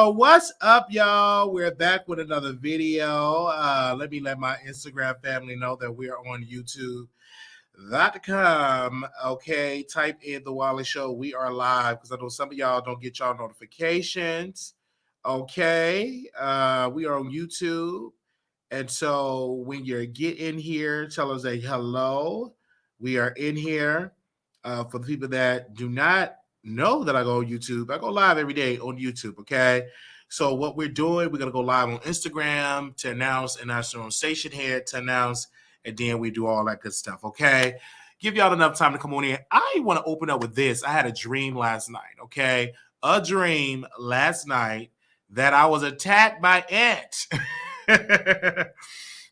So what's up, y'all? We're back with another video. Let me let my Instagram family know that we are on YouTube.com. Okay, type in the Wiley Show. We are live because I know some of y'all don't get y'all notifications. Okay, we are on YouTube. And so when you get in here, tell us a hello. We are in here. For the people that do not know that I go on YouTube, I go live every day on YouTube, okay? So what we're doing, we're going to go live on Instagram to announce, and our own station head to announce, and then we do all that good stuff, okay? Give y'all enough time to come on in. I want to open up with this. I had a dream last night, okay? A dream last night that I was attacked by ants.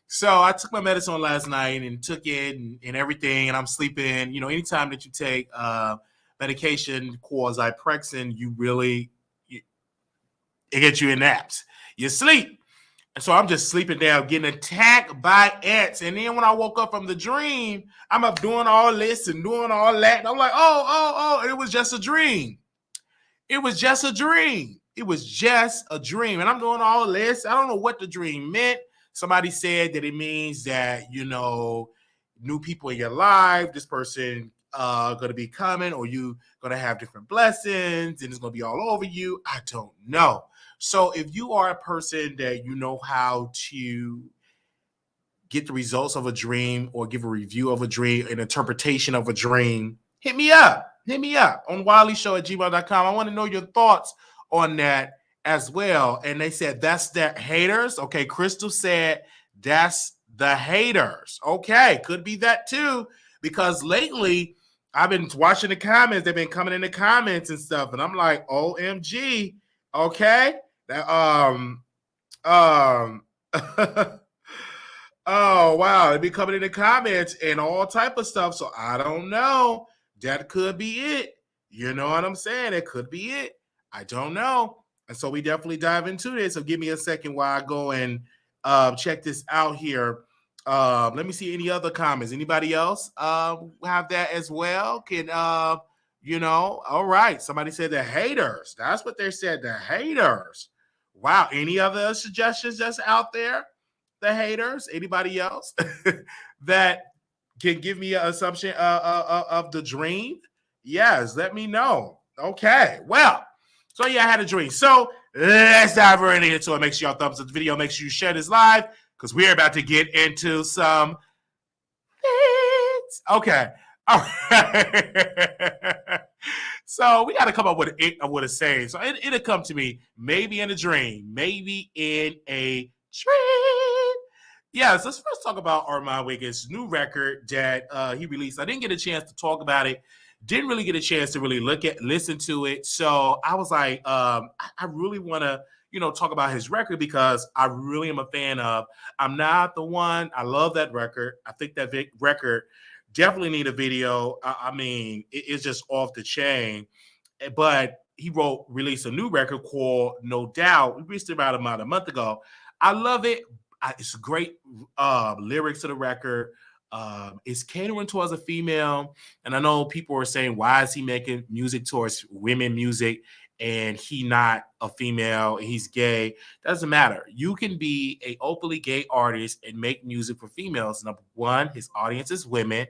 So I took my medicine last night and took it and everything, and I'm sleeping. You know, anytime that you take medication called Zyprexa, it gets you in naps. You sleep. And so I'm just sleeping down, getting attacked by ants. And then when I woke up from the dream, I'm up doing all this and doing all that. And I'm like, oh, it was just a dream. It was just a dream. It was just a dream. And I'm doing all this. I don't know what the dream meant. Somebody said that it means that, you know, new people in your life, this person going to be coming, or you going to have different blessings and it's going to be all over you. I don't know. So if you are a person that you know how to get the results of a dream or give a review of a dream, an interpretation of a dream, hit me up. Hit me up on wileyshow@gmail.com. I want to know your thoughts on that as well. And they said that's the haters. Okay, Crystal said that's the haters. Okay, could be that too, because lately I've been watching the comments. They've been coming in the comments and stuff, and I'm like, OMG. Okay. Oh wow, they've been coming in the comments and all type of stuff. So I don't know. That could be it. You know what I'm saying? It could be it. I don't know. And so we definitely dive into this. So give me a second while I go and check this out here. Let me see any other comments. Anybody else have that as well? Can you know? All right. Somebody said the haters. That's what they said. The haters. Wow. Any other suggestions that's out there? The haters. Anybody else that can give me an assumption of the dream? Yes. Let me know. Okay. Well. So yeah, I had a dream. So let's dive right into it. Make sure y'all thumbs up the video. Make sure you share this live because we're about to get into some things. Okay. All right. So we got to come up with a saying. So it'll come to me maybe in a dream, maybe in a dream. Yeah, so let's first talk about Armon Wiggins' new record that he released. I didn't get a chance to talk about it. Didn't really get a chance to really listen to it. So I was like, I really want to, you know, talk about his record because I really am a fan of I'm Not the One. I love that record. I think that record definitely need a video. I mean, it's just off the chain. But he released a new record called No Doubt. We reached it about a month ago. I love it. It's great lyrics to the record. It's catering towards a female, and I know people are saying, why is he making music towards women music and he not a female and he's gay? Doesn't matter. You can be a openly gay artist and make music for females. Number one, his audience is women.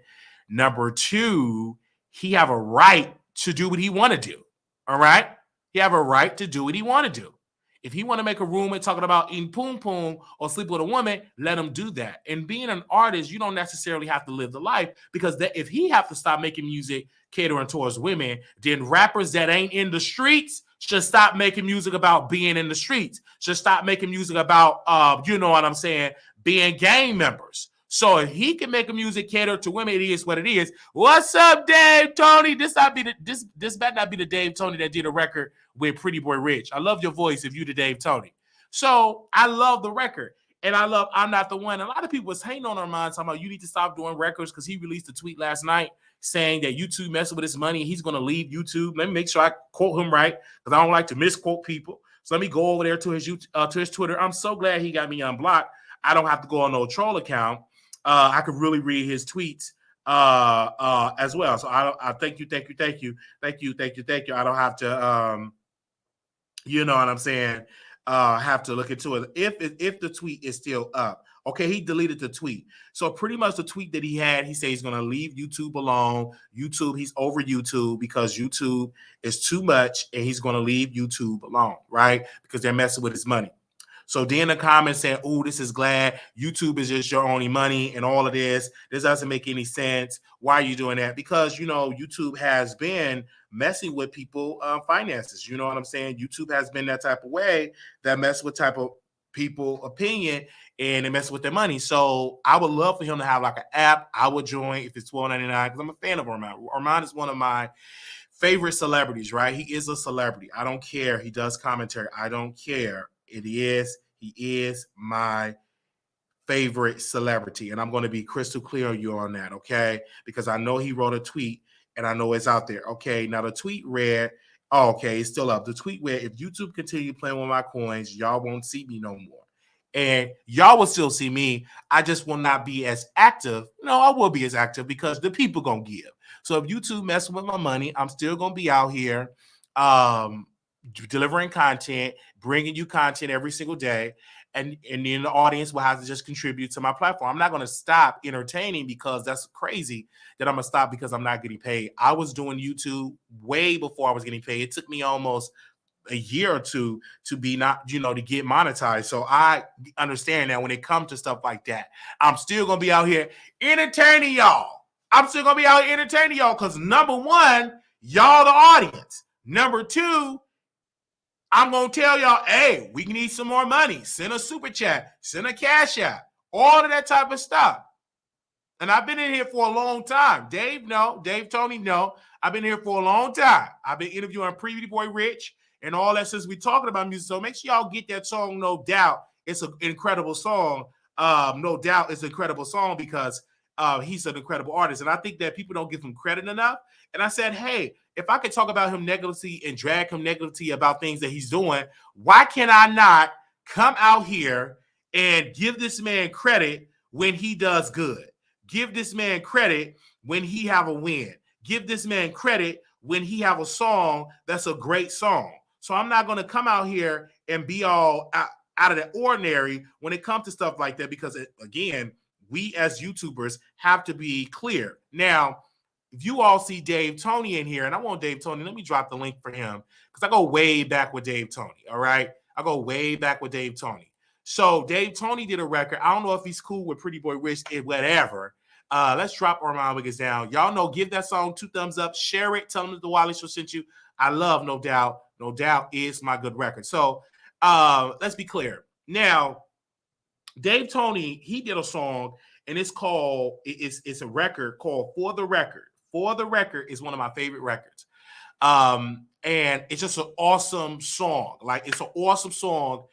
Number two, he have a right to do what he want to do. All right, he have a right to do what he want to do. If he want to make a rumor talking about eating poom poom or sleep with a woman, let him do that. And being an artist, you don't necessarily have to live the life because if he have to stop making music catering towards women, then rappers that ain't in the streets should stop making music about being in the streets. Should stop making music about, you know what I'm saying, being gang members. So if he can make a music cater to women, it is what it is. What's up, Dave Tony? This better not be the Dave Tony that did a record with Pretty Boy Rich. I love your voice if you the Dave Tony. So I love the record. And I love I'm Not the One. A lot of people was hating on Armon, talking about you need to stop doing records because he released a tweet last night saying that YouTube messing with his money. He's going to leave YouTube. Let me make sure I quote him right because I don't like to misquote people. So let me go over there to his Twitter. I'm so glad he got me unblocked. I don't have to go on no troll account. I could really read his tweets as well. So I thank you. I don't have to You know what I'm saying? Have to look into it. If the tweet is still up. Okay, he deleted the tweet. So pretty much the tweet that he had, he said he's gonna leave YouTube alone. YouTube, he's over YouTube because YouTube is too much, and he's gonna leave YouTube alone, right? Because they're messing with his money. So then the comments saying, "Oh, this is glad YouTube is just your only money and all of this. This doesn't make any sense. Why are you doing that?" Because YouTube has been messing with people finances. You know what I'm saying? YouTube has been that type of way that mess with type of people opinion, and they mess with their money. So I would love for him to have like an app. I would join if it's $12.99 because I'm a fan of Armon. Armon is one of my favorite celebrities, right? He is a celebrity. I don't care. He does commentary. I don't care. He is my favorite celebrity. And I'm going to be crystal clear on you on that, okay? Because I know he wrote a tweet and I know it's out there. Okay, now the tweet read, oh, okay, it's still up. The tweet read, if YouTube continue playing with my coins, y'all won't see me no more. And y'all will still see me. I just will not be as active. No, I will be as active because the people gonna give. So if YouTube messing with my money, I'm still gonna be out here delivering content, bringing you content every single day. And then the audience will have to just contribute to my platform. I'm not going to stop entertaining because that's crazy that I'm going to stop because I'm not getting paid. I was doing YouTube way before I was getting paid. It took me almost a year or two to be not, to get monetized. So I understand that when it comes to stuff like that, I'm still going to be out here entertaining y'all. I'm still going to be out here entertaining y'all because number one, y'all the audience. Number two, I'm going to tell y'all, hey, we need some more money. Send a super chat. Send a cash app. All of that type of stuff. And I've been in here for a long time. Dave, no. Dave, Tony, no. I've been here for a long time. I've been interviewing Pretty Boy Rich and all that since we're talking about music. So make sure y'all get that song, No Doubt. It's an incredible song. No Doubt it's an incredible song because he's an incredible artist. And I think that people don't give him credit enough. And I said, hey, if I could talk about him negatively and drag him negatively about things that he's doing, why can I not come out here and give this man credit when he does good? Give this man credit when he have a win. Give this man credit when he have a song that's a great song. So I'm not going to come out here and be all out of the ordinary when it comes to stuff like that because, again, we as YouTubers have to be clear. Now, if you all see Dave Tony in here, and I want Dave Tony, let me drop the link for him because I go way back with Dave Tony, all right? I go way back with Dave Tony. So Dave Tony did a record. I don't know if he's cool with Pretty Boy Rich and whatever. Let's drop Armon Wiggins down. Y'all know, give that song 2 thumbs up. Share it. Tell them that the Wiley Show sent you. I love No Doubt. No Doubt is my good record. So let's be clear. Now, Dave Tony, he did a song, and it's called, it's a record called For the Record. For the Record is one of my favorite records. And it's just an awesome song. Like, it's an awesome song.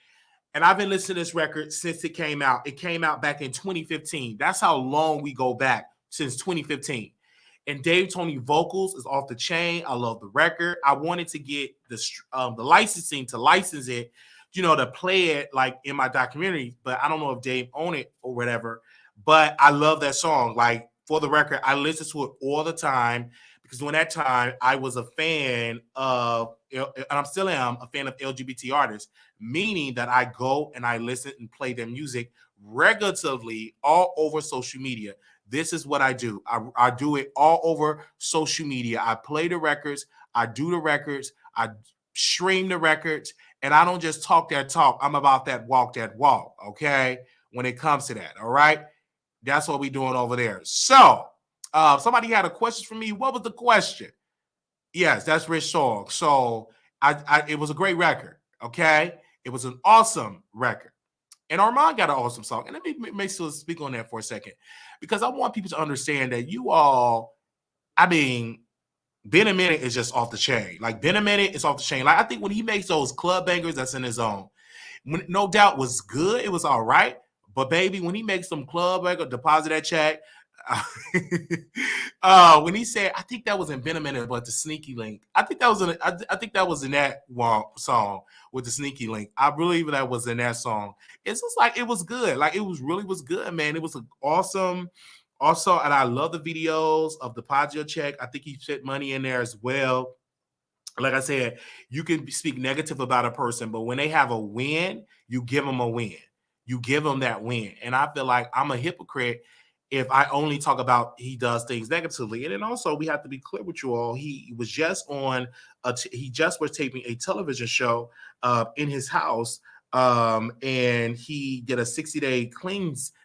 And I've been listening to this record since it came out. It came out back in 2015. That's how long we go back, since 2015. And Dave Tony vocals is off the chain. I love the record. I wanted to get the licensing to license it, to play it like in my documentary, but I don't know if Dave owned it or whatever. But I love that song. Like, For the Record, I listen to it all the time because during that time I was a fan of, and I still am a fan of LGBT artists, meaning that I go and I listen and play their music regularly all over social media. This is what I do. I do it all over social media. I play the records. I do the records. I stream the records. And I don't just talk that talk. I'm about that walk, okay? When it comes to that, all right? That's what we're doing over there. So, somebody had a question for me. What was the question? Yes, that's Rich Song. So, it was a great record, okay? It was an awesome record. And Armon got an awesome song. And let me make sure to speak on that for a second. Because I want people to understand that you all, Been a Minute is just off the chain. Like, Been a Minute is off the chain. Like, I think when he makes those club bangers, that's in his zone. No Doubt was good. It was all right. But baby, when he makes some club banger, deposit that check. When he said, I think that was in Been a Minute, but the sneaky link. I think that was in that song with the sneaky link. I believe that was in that song. It's just like, it was good. Like, it was good, man. It was awesome. Also, and I love the videos of the Deposit Check. I think he put money in there as well. like I said, you can speak negative about a person, but when they have a win, you give them a win. You give them that win. And I feel like I'm a hypocrite if I only talk about he does things negatively. And then also we have to be clear with you all. He was just on he just was taping a television show in his house. And he did a 60-day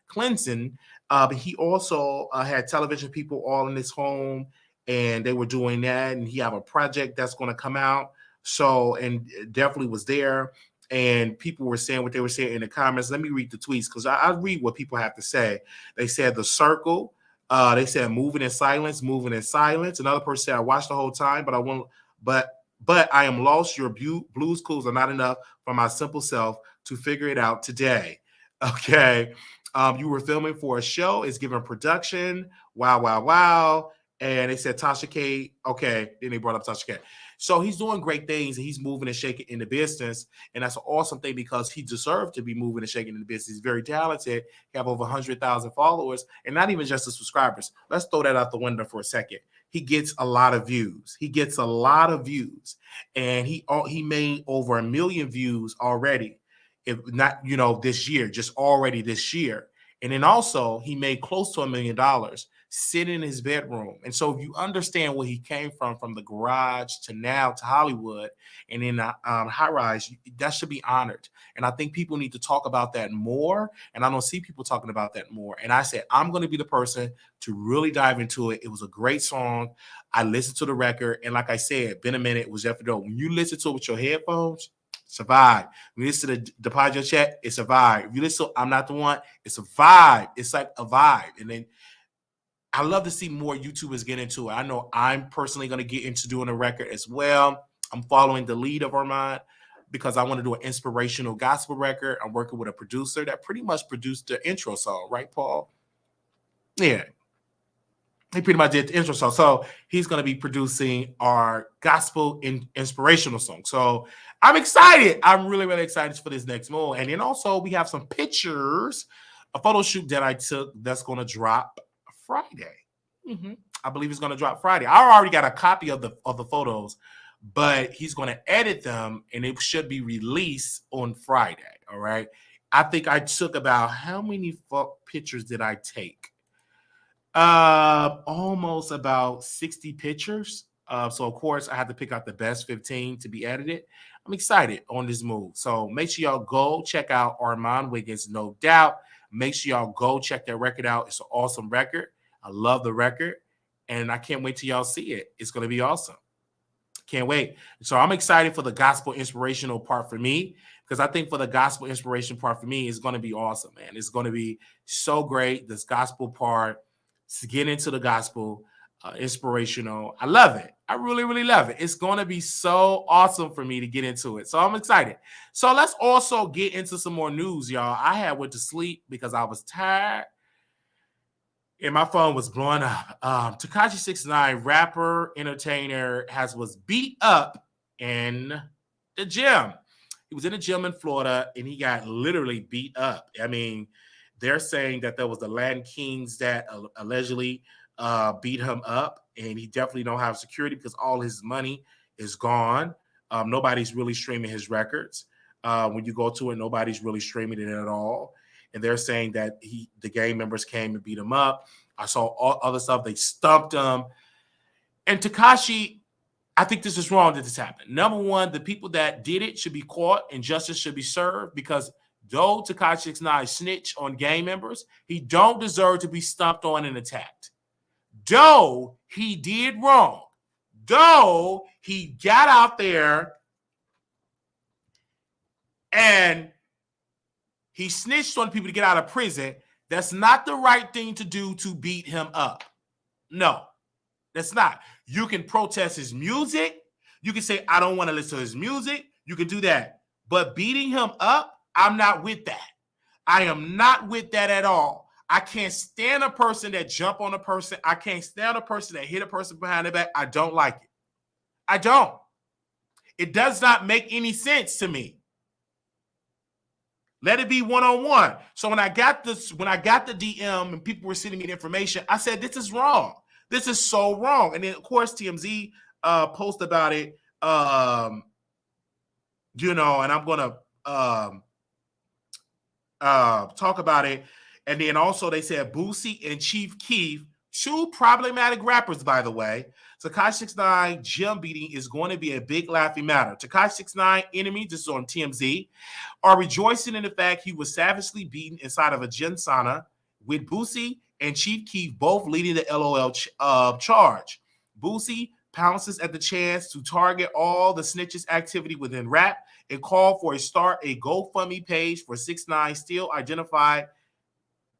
cleansing. But he also had television people all in his home, and they were doing that. And he have a project that's going to come out. So, and definitely was there. And people were saying what they were saying in the comments. Let me read the tweets because I read what people have to say. They said the circle. They said moving in silence, moving in silence. Another person said I watched the whole time, but I won't. But I am lost. Your blues clues are not enough for my simple self to figure it out today. Okay. You were filming for a show. It's given production. Wow, wow, wow. And they said Tasha K. Okay. Then they brought up Tasha K. So he's doing great things and he's moving and shaking in the business. And that's an awesome thing because he deserved to be moving and shaking in the business. He's very talented. He have over 100,000 followers and not even just the subscribers. Let's throw that out the window for a second. He gets a lot of views. He gets a lot of views. And he made over 1 million views already. If not, this year, just already this year. And then also he made close to $1 million sitting in his bedroom. And so if you understand where he came from the garage to now to Hollywood and in high rise, that should be honored. And I think people need to talk about that more. And I don't see people talking about that more. And I said, I'm going to be the person to really dive into it. It was a great song. I listened to the record. And like I said, been a minute, was there for dope. When you listen to it with your headphones, it's a vibe. When you listen to Deposit Check, it's a vibe. If you listen to I'm Not the One, it's a vibe. It's like a vibe. And then I love to see more YouTubers get into it. I know I'm personally going to get into doing a record as well. I'm following the lead of Armon because I want to do an inspirational gospel record. I'm working with a producer that pretty much produced the intro song, right, Paul? Yeah. He pretty much did the intro song. So he's going to be producing our gospel inspirational song. So I'm excited. I'm really, really excited for this next move. And then also we have some pictures, a photo shoot that I took that's going to drop Friday. I believe it's going to drop Friday. I already got a copy of the photos, but he's going to edit them and it should be released on Friday. All right. I think I took about how many pictures did I take? Almost about 60 pictures. So of course I had to pick out the best 15 to be edited. I'm excited on this move. So make sure y'all go check out Armon Wiggins, no doubt. Make sure y'all go check that record out. It's an awesome record. I love the record. And I can't wait till y'all see it. It's going to be awesome. Can't wait. So I'm excited for the gospel inspirational part for me because I think for the gospel inspiration part for me, it's going to be awesome, man. It's going to be so great. This gospel part, to get into the gospel, inspirational. I love it. I really, really love it. It's going to be so awesome for me to get into it. So I'm excited. So let's also get into some more news, y'all. I went to sleep because I was tired and my phone was blowing up. Takashi 6ix9ine, rapper, entertainer, was beat up in the gym. He was in a gym in Florida and he got literally beat up. I mean, they're saying that there was the Latin Kings that allegedly beat him up, and he definitely don't have security because all his money is gone. Nobody's really streaming his records. When you go to it, nobody's really streaming it at all. And they're saying that the gang members came and beat him up. I saw all other stuff. They stumped him. And Takashi, I think this is wrong that this happened. Number one, the people that did it should be caught and justice should be served because though Takashi 6ix9ine snitch on gang members, he don't deserve to be stomped on and attacked. Though he did wrong, though he got out there and he snitched on people to get out of prison, that's not the right thing to do to beat him up. No, that's not. You can protest his music. You can say, I don't want to listen to his music. You can do that. But beating him up, I'm not with that. I am not with that at all. I can't stand a person that jump on a person. I can't stand a person that hit a person behind the back. I don't like it. I don't. It does not make any sense to me. Let it be one-on-one. So when I got the DM and people were sending me the information, I said, this is wrong. This is so wrong. And then, of course, TMZ posted about it you know, and I'm gonna talk about it. And then also they said Boosie and Chief Keef, two problematic rappers, by the way. Takashi 6ix9ine gym beating is going to be a big laughing matter. Takashi 6ix9ine enemy, this is on TMZ, are rejoicing in the fact he was savagely beaten inside of a gym sauna, with Boosie and Chief Keef both leading the LOL charge. Boosie pounces at the chance to target all the snitches activity within rap and call for a GoFundMe page for 6ix9ine still unidentified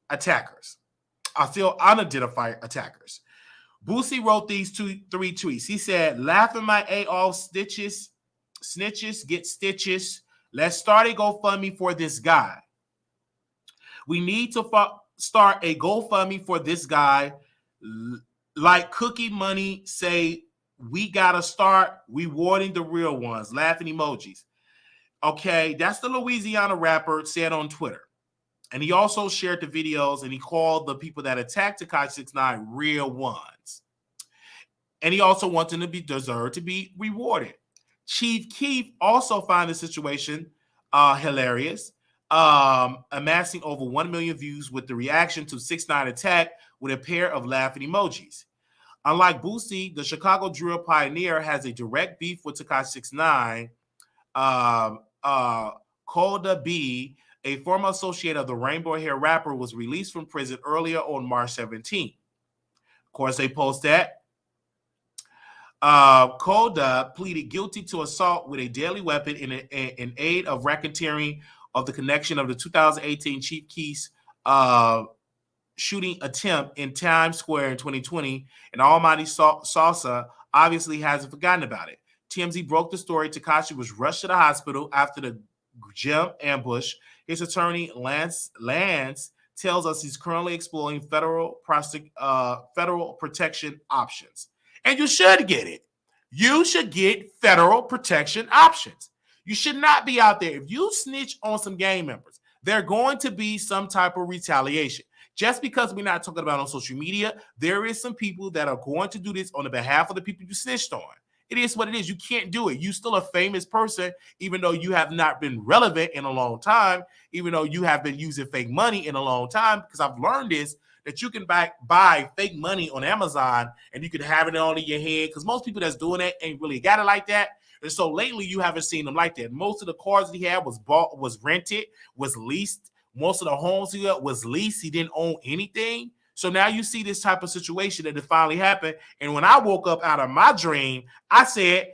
attackers. Boosie wrote these three tweets. He said, laughing my A off, snitches get stitches. Let's start a GoFundMe for this guy. We need to start a GoFundMe for this guy. Like Cookie Money say, we got to start rewarding the real ones. Laughing emojis. Okay, that's the Louisiana rapper said on Twitter. And he also shared the videos and he called the people that attacked Takashi 6ix9ine real ones. And he also wants them to deserve to be rewarded. Chief Keef also found the situation hilarious, amassing over 1 million views with the reaction to 6ix9ine attack with a pair of laughing emojis. Unlike Boosie, the Chicago drill pioneer has a direct beef with Takashi 6ix9ine. Olga B, a former associate of the rainbow hair rapper, was released from prison earlier on March 17th. Of course, they post that. Olga pleaded guilty to assault with a deadly weapon in aid of racketeering of the connection of the 2018 Chief Keef's shooting attempt in Times Square in 2020, and Almighty Salsa obviously hasn't forgotten about it. TMZ broke the story. Takashi was rushed to the hospital after the gym ambush. His attorney, Lance tells us he's currently exploring federal protection options. And you should get it. You should get federal protection options. You should not be out there. If you snitch on some gang members, there's going to be some type of retaliation. Just because we're not talking about on social media, there is some people that are going to do this on the behalf of the people you snitched on. It is what it is. You can't do it. You're still a famous person, even though you have not been relevant in a long time, even though you have been using fake money in a long time, because I've learned this, that you can buy fake money on Amazon and you can have it all in your head, because most people that's doing that ain't really got it like that. And so lately you haven't seen them like that. Most of the cars that he had was bought, was rented, was leased. Most of the homes he got was leased. He didn't own anything. So now you see this type of situation that it finally happened. And when I woke up out of my dream, I said,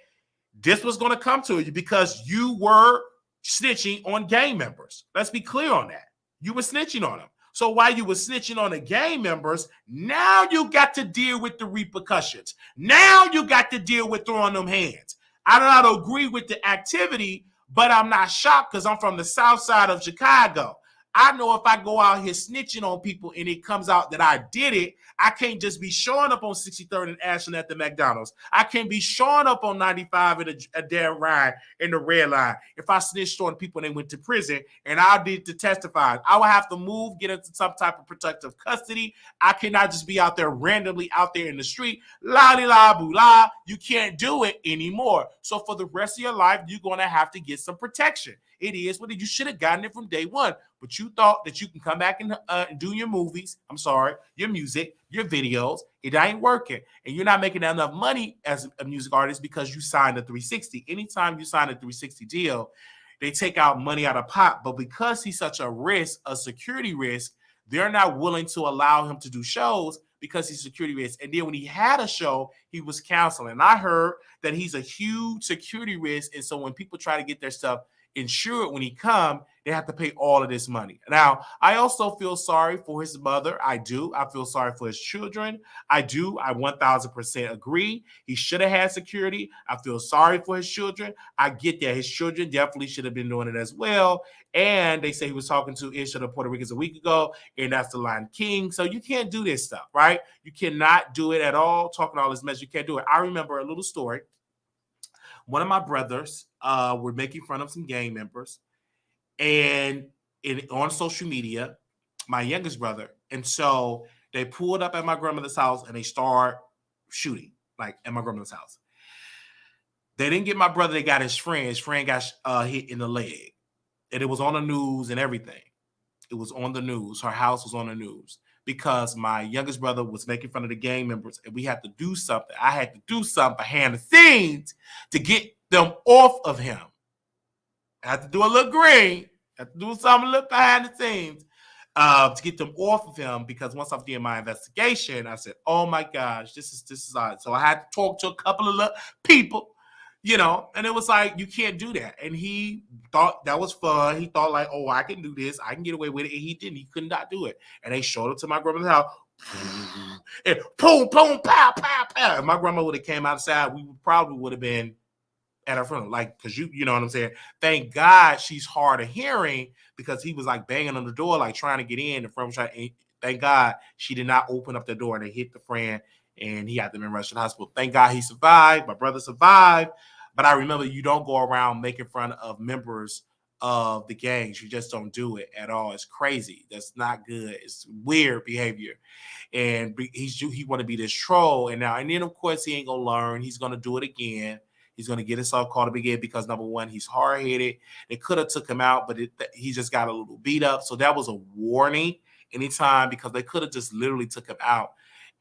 this was going to come to you because you were snitching on gang members. Let's be clear on that. You were snitching on them. So while you were snitching on the gang members, now you got to deal with the repercussions. Now you got to deal with throwing them hands. I do not agree with the activity, but I'm not shocked because I'm from the south side of Chicago. I know if I go out here snitching on people and it comes out that I did it, I can't just be showing up on 63rd and Ashland at the McDonald's. I can't be showing up on 95 in a damn ride in the red line. If I snitched on people and they went to prison and I did to testify, I would have to move, get into some type of protective custody. I cannot just be out there randomly out there in the street. La-di-la-boo-la. You can't do it anymore. So for the rest of your life, you're going to have to get some protection. It is what you should have gotten it from day one. But you thought that you can come back and do your movies. I'm sorry, your music, your videos. It ain't working. And you're not making enough money as a music artist because you signed a 360. Anytime you sign a 360 deal, they take out money out of pot. But because he's such a risk, a security risk, they're not willing to allow him to do shows because he's security risk. And then when he had a show, he was canceling. And I heard that he's a huge security risk. And so when people try to get their stuff insured when he come, they have to pay all of this money. Now, I also feel sorry for his mother. I do. I feel sorry for his children. I do. I 1000% agree. He should have had security. I feel sorry for his children. I get that. His children definitely should have been doing it as well. And they say he was talking to Ish of the Puerto Ricans a week ago, and that's the Lion King. So you can't do this stuff, right? You cannot do it at all. Talking all this mess, you can't do it. I remember a little story. One of my brothers were making fun of some gang members and on social media, my youngest brother. And so they pulled up at my grandmother's house and they start shooting, like at my grandmother's house. They didn't get my brother. They got his friend. His friend got hit in the leg. And it was on the news and everything. It was on the news. Her house was on the news because my youngest brother was making fun of the gang members, and we had to do something. I had to do something behind the scenes to get them off of him. I had to do a little green. I had to do something a little behind the scenes to get them off of him, because once I did my investigation, I said, "Oh my gosh, this is odd." So I had to talk to a couple of people, and it was like, you can't do that. And he thought that was fun. He thought like, oh, I can do this. I can get away with it. And he didn't. He could not do it. And they showed up to my grandmother's house. And boom, boom, pow, pow, pow. And my grandma would have came outside. We probably would have been at her funeral, like, because you know what I'm saying. Thank God she's hard of hearing, because he was like banging on the door, like trying to get in. The friend was trying. Thank God she did not open up the door, and they hit the friend, and he had to be rushed to the hospital. Thank God he survived. My brother survived. But I remember, you don't go around making fun of members of the gangs. You just don't do it at all. It's crazy. That's not good. It's weird behavior. And he want to be this troll. And then of course he ain't gonna learn. He's gonna do it again. He's going to get himself caught up again because, number one, he's hard-headed. They could have took him out, but he just got a little beat up. So that was a warning anytime, because they could have just literally took him out.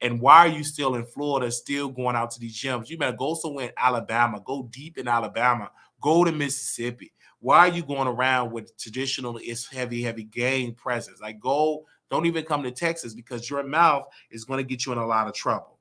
And why are you still in Florida, still going out to these gyms? You better go somewhere in Alabama. Go deep in Alabama. Go to Mississippi. Why are you going around with traditional, it's heavy gang presence? Like, don't even come to Texas, because your mouth is going to get you in a lot of trouble.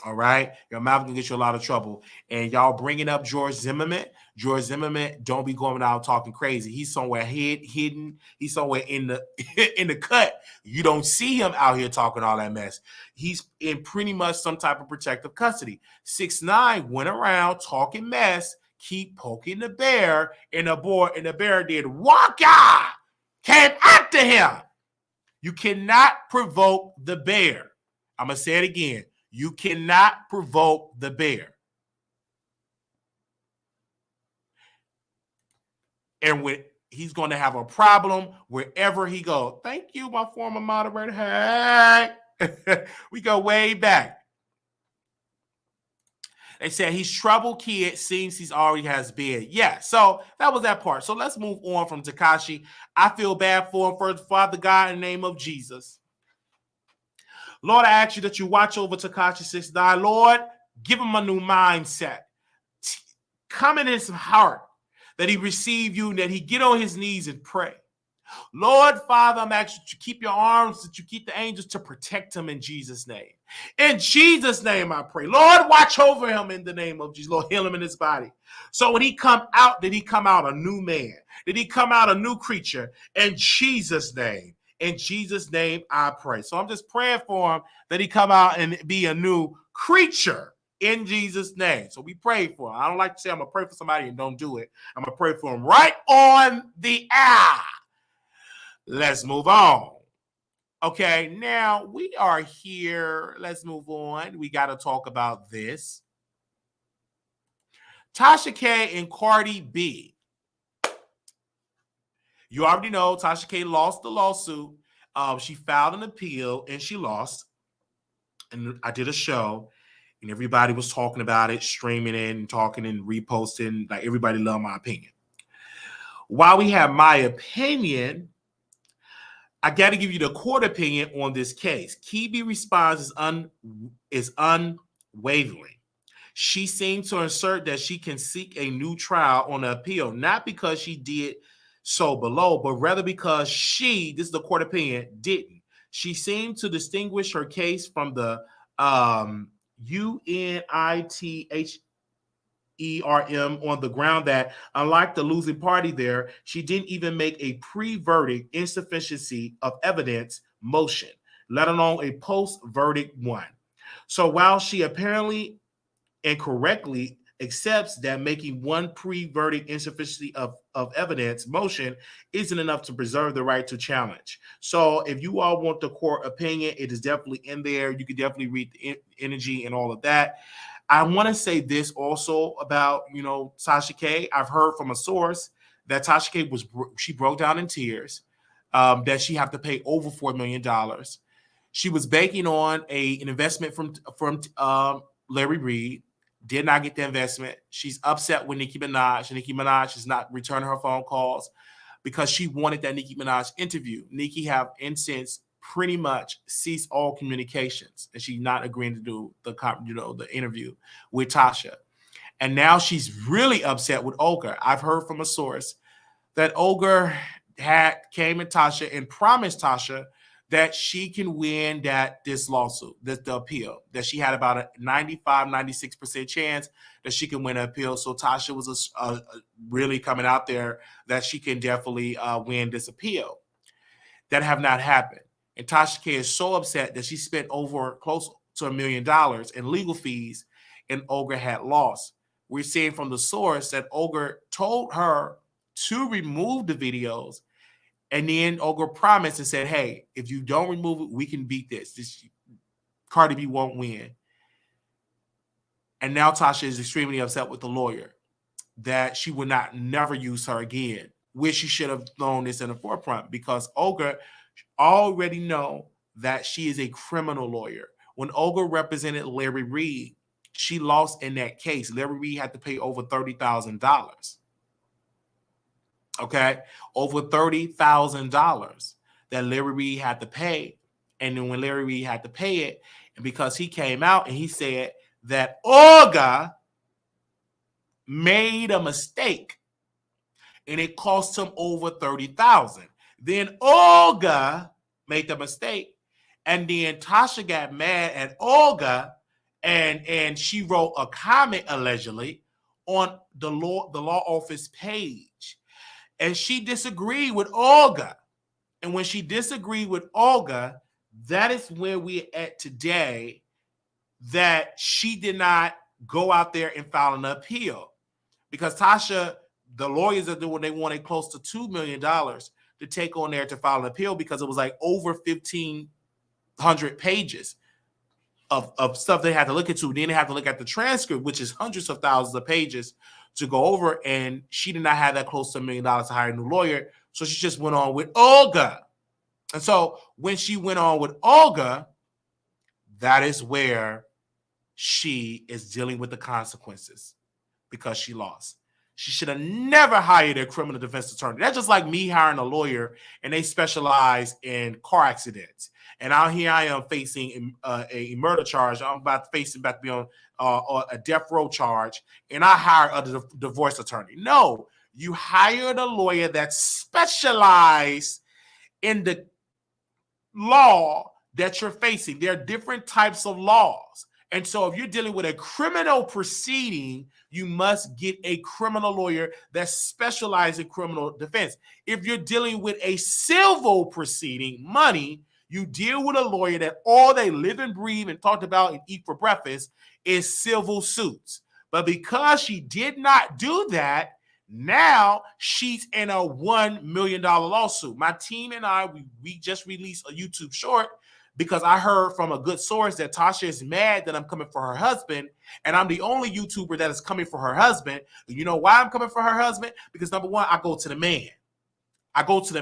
All right, your mouth can get you a lot of trouble. And y'all bringing up George Zimmerman. George Zimmerman, don't be going out talking crazy. He's somewhere hidden. He's somewhere in the cut. You don't see him out here talking all that mess. He's in pretty much some type of protective custody. 6ix9ine went around talking mess, keep poking the bear, and the bear did waka, came after him. You cannot provoke the bear. I'm gonna say it again. You cannot provoke the bear. And he's going to have a problem wherever he goes. Thank you, my former moderator. Hey, we go way back. They said he's troubled kid. Seems he's already has bed. Yeah, so that was that part. So let's move on from Takashi. I feel bad for him. First, Father God, in the name of Jesus. Lord, I ask you that you watch over Takashi 6ix9ine. Lord, give him a new mindset. Come in his heart, that he receive you, and that he get on his knees and pray. Lord, Father, I'm asking you to keep your arms, that you keep the angels to protect him in Jesus' name. In Jesus' name, I pray. Lord, watch over him in the name of Jesus. Lord, heal him in his body. So when he come out, did he come out a new man? Did he come out a new creature? In Jesus' name. In Jesus' name, I pray. So I'm just praying for him, that he come out and be a new creature in Jesus' name. So we pray for him. I don't like to say I'm going to pray for somebody and don't do it. I'm going to pray for him right on the air. Let's move on. Okay, now we are here. Let's move on. We got to talk about this. Tasha K and Cardi B. You already know Tasha K lost the lawsuit. She filed an appeal and she lost. And I did a show and everybody was talking about it, streaming it and talking and reposting. Like, everybody loved my opinion. While we have my opinion, I got to give you the court opinion on this case. Kebe response is unwavering. She seemed to assert that she can seek a new trial on the appeal, not because she did so below, but rather because this is the court opinion, didn't. She seemed to distinguish her case from the UNITHERM on the ground that, unlike the losing party there, she didn't even make a pre-verdict insufficiency of evidence motion, let alone a post-verdict one. So while she apparently incorrectly accepts that making one pre-verdict insufficiency of evidence motion isn't enough to preserve the right to challenge. So if you all want the court opinion, it is definitely in there. You can definitely read the energy and all of that. I want to say this also about, Tasha K. I've heard from a source that Tasha K she broke down in tears, that she have to pay over $4 million. She was banking on an investment from Larry Reed, did not get the investment. She's upset with Nicki Minaj. Nicki Minaj is not returning her phone calls because she wanted that Nicki Minaj interview. Nicki have, in sense, pretty much ceased all communications, and she's not agreeing to do the interview with Tasha. And now she's really upset with Olga. I've heard from a source that Olga came at Tasha and promised Tasha that she can win this lawsuit, the appeal, that she had about a 95-96% chance that she can win an appeal. So Tasha was really coming out there that she can definitely win this appeal. That have not happened. And Tasha K is so upset that she spent over close to $1 million in legal fees, and Olga had lost. We're seeing from the source that Olga told her to remove the videos, and then Olga promised and said, hey, if you don't remove it, we can beat this. Cardi B won't win. And now Tasha is extremely upset with the lawyer that she would never use her again, which she should have known this in the forefront, because Olga already know that she is a criminal lawyer. When Olga represented Larry Reid, she lost in that case. Larry Reid had to pay over $30,000. Okay, over $30,000 that Larry Reid had to pay. And then when Larry Reid had to pay it, and because he came out and he said that Olga made a mistake and it cost him over $30,000. Then Olga made the mistake, and then Tasha got mad at Olga, and she wrote a comment allegedly on the law office page. And she disagreed with Olga. And when she disagreed with Olga, that is where we're at today, that she did not go out there and file an appeal. Because Tasha, the lawyers are doing, they wanted close to $2 million to take on there to file an appeal, because it was like over 1,500 pages of stuff they had to look into. Then they have to look at the transcript, which is hundreds of thousands of pages to go over, and she did not have that close to $1 million to hire a new lawyer, so she just went on with Olga. And so when she went on with Olga, that is where she is dealing with the consequences, because she lost. She should have never hired a criminal defense attorney. That's just like me hiring a lawyer, and they specialize in car accidents. And out here I am facing a murder charge. I'm about to be on a death row charge, and I hire a divorce attorney. No, you hired a lawyer that specialized in the law that you're facing. There are different types of laws. And so if you're dealing with a criminal proceeding, you must get a criminal lawyer that specializes in criminal defense. If you're dealing with a civil proceeding, money, you deal with a lawyer that all they live and breathe and talked about and eat for breakfast is civil suits. But because she did not do that, now she's in a $1 million lawsuit. My team and I, we just released a YouTube short, because I heard from a good source that Tasha is mad that I'm coming for her husband, and I'm the only YouTuber that is coming for her husband. You know why I'm coming for her husband? Because number one, I go to the man. I go to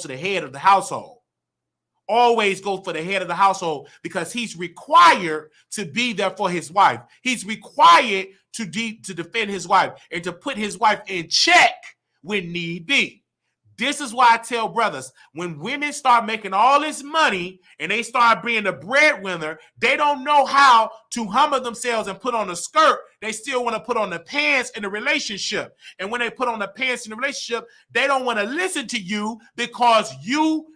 the head of the household. Always go for the head of the household, because he's required to be there for his wife. He's required to defend his wife and to put his wife in check when need be. This is why I tell brothers, when women start making all this money and they start being the breadwinner, they don't know how to humble themselves and put on a skirt. They still want to put on the pants in the relationship. And when they put on the pants in the relationship, they don't want to listen to you, because you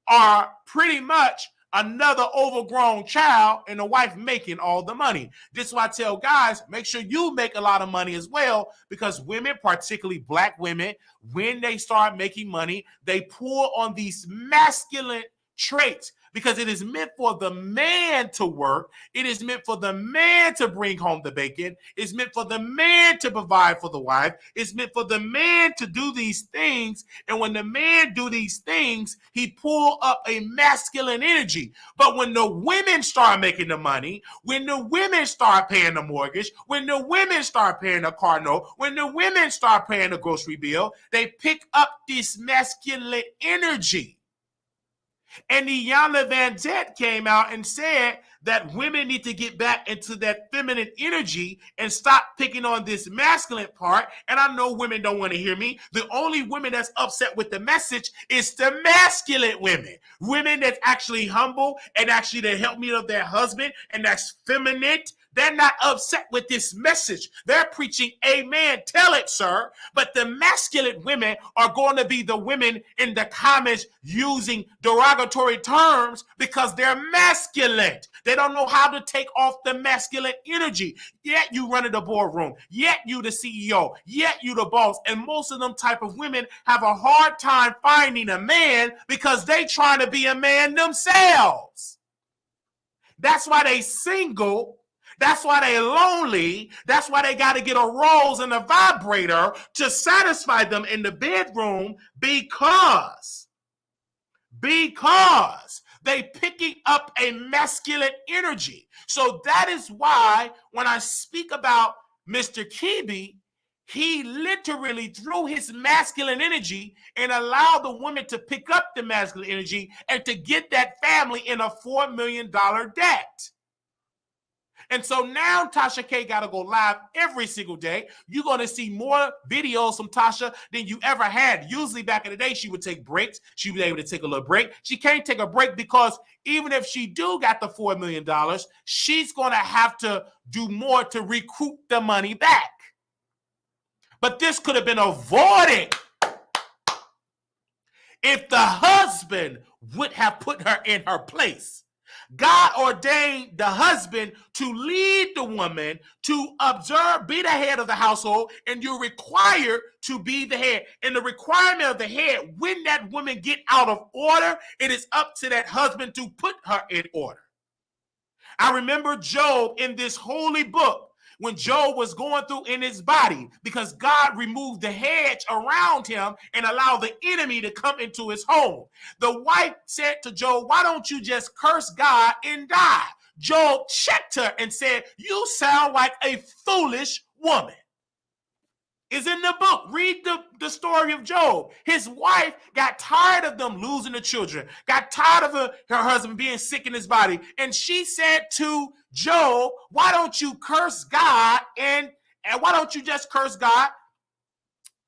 are pretty much another overgrown child and the wife making all the money. This is why I tell guys, make sure you make a lot of money as well, because women, particularly black women, when they start making money, they pull on these masculine traits, because it is meant for the man to work. It is meant for the man to bring home the bacon. It's meant for the man to provide for the wife. It's meant for the man to do these things. And when the man do these things, he pull up a masculine energy. But when the women start making the money, when the women start paying the mortgage, when the women start paying the car note, when the women start paying the grocery bill, they pick up this masculine energy. And Iyanla Vanzant came out and said that women need to get back into that feminine energy and stop picking on this masculine part. And I know women don't want to hear me. The only women that's upset with the message is the masculine women. Women that's actually humble and actually they help me of their husband and that's feminine. They're not upset with this message. They're preaching, amen, tell it, sir. But the masculine women are going to be the women in the comments using derogatory terms because they're masculine. They don't know how to take off the masculine energy. Yet you run in the boardroom. Yet you the CEO. Yet you the boss. And most of them type of women have a hard time finding a man because they trying to be a man themselves. That's why they single. That's why they lonely. That's why they got to get a rose and a vibrator to satisfy them in the bedroom because they picking up a masculine energy. So that is why when I speak about Mr. Kebe, he literally threw his masculine energy and allowed the woman to pick up the masculine energy and to get that family in a $4 million debt. And so now Tasha K got to go live every single day. You're going to see more videos from Tasha than you ever had. Usually back in the day, she would take breaks. She was able to take a little break. She can't take a break because even if she do got the $4 million, she's going to have to do more to recoup the money back. But this could have been avoided if the husband would have put her in her place. God ordained the husband to lead the woman, to observe, be the head of the household, and you're required to be the head. And the requirement of the head, when that woman get out of order, it is up to that husband to put her in order. I remember Job in this holy book, when Job was going through in his body, because God removed the hedge around him and allowed the enemy to come into his home. The wife said to Job, why don't you just curse God and die? Job checked her and said, you sound like a foolish woman. It's in the book. Read the story of Job. His wife got tired of them losing the children, got tired of her husband being sick in his body. And she said to Job, why don't you curse God and why don't you just curse God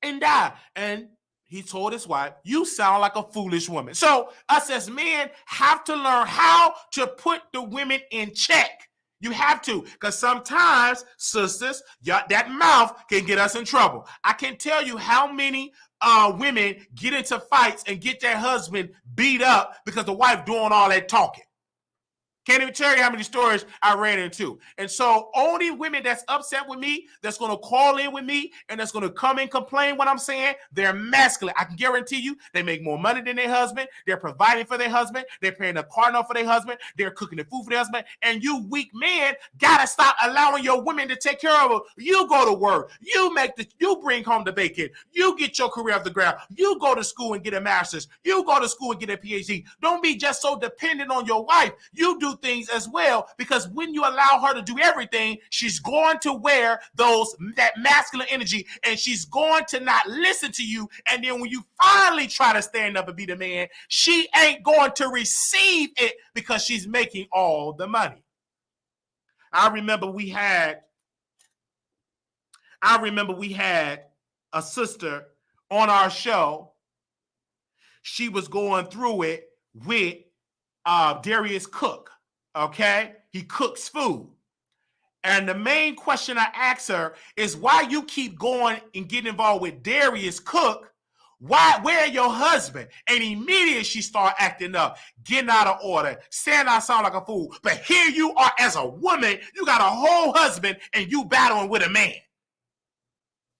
and die? And he told his wife, you sound like a foolish woman. So us as men have to learn how to put the women in check. You have to, because sometimes, sisters, that mouth can get us in trouble. I can't tell you how many women get into fights and get their husband beat up because the wife doing all that talking. Can't even tell you how many stories I ran into. And so only women that's upset with me, that's going to call in with me, and that's going to come and complain what I'm saying, they're masculine. I can guarantee you they make more money than their husband. They're providing for their husband. They're paying the car note for their husband. They're cooking the food for their husband. And you weak men got to stop allowing your women to take care of them. You go to work. You bring home the bacon. You get your career off the ground. You go to school and get a master's. You go to school and get a PhD. Don't be just so dependent on your wife. You do things as well, because when you allow her to do everything, she's going to wear that masculine energy, and she's going to not listen to you. And then when you finally try to stand up and be the man, she ain't going to receive it because she's making all the money. I remember we had a sister on our show. She was going through it with Darius Cook. Okay, he cooks food. And the main question I asked her is why you keep going and getting involved with Darius Cook. Where your husband? And immediately she started acting up, getting out of order, saying I sound like a fool. But here you are as a woman, you got a whole husband and you battling with a man.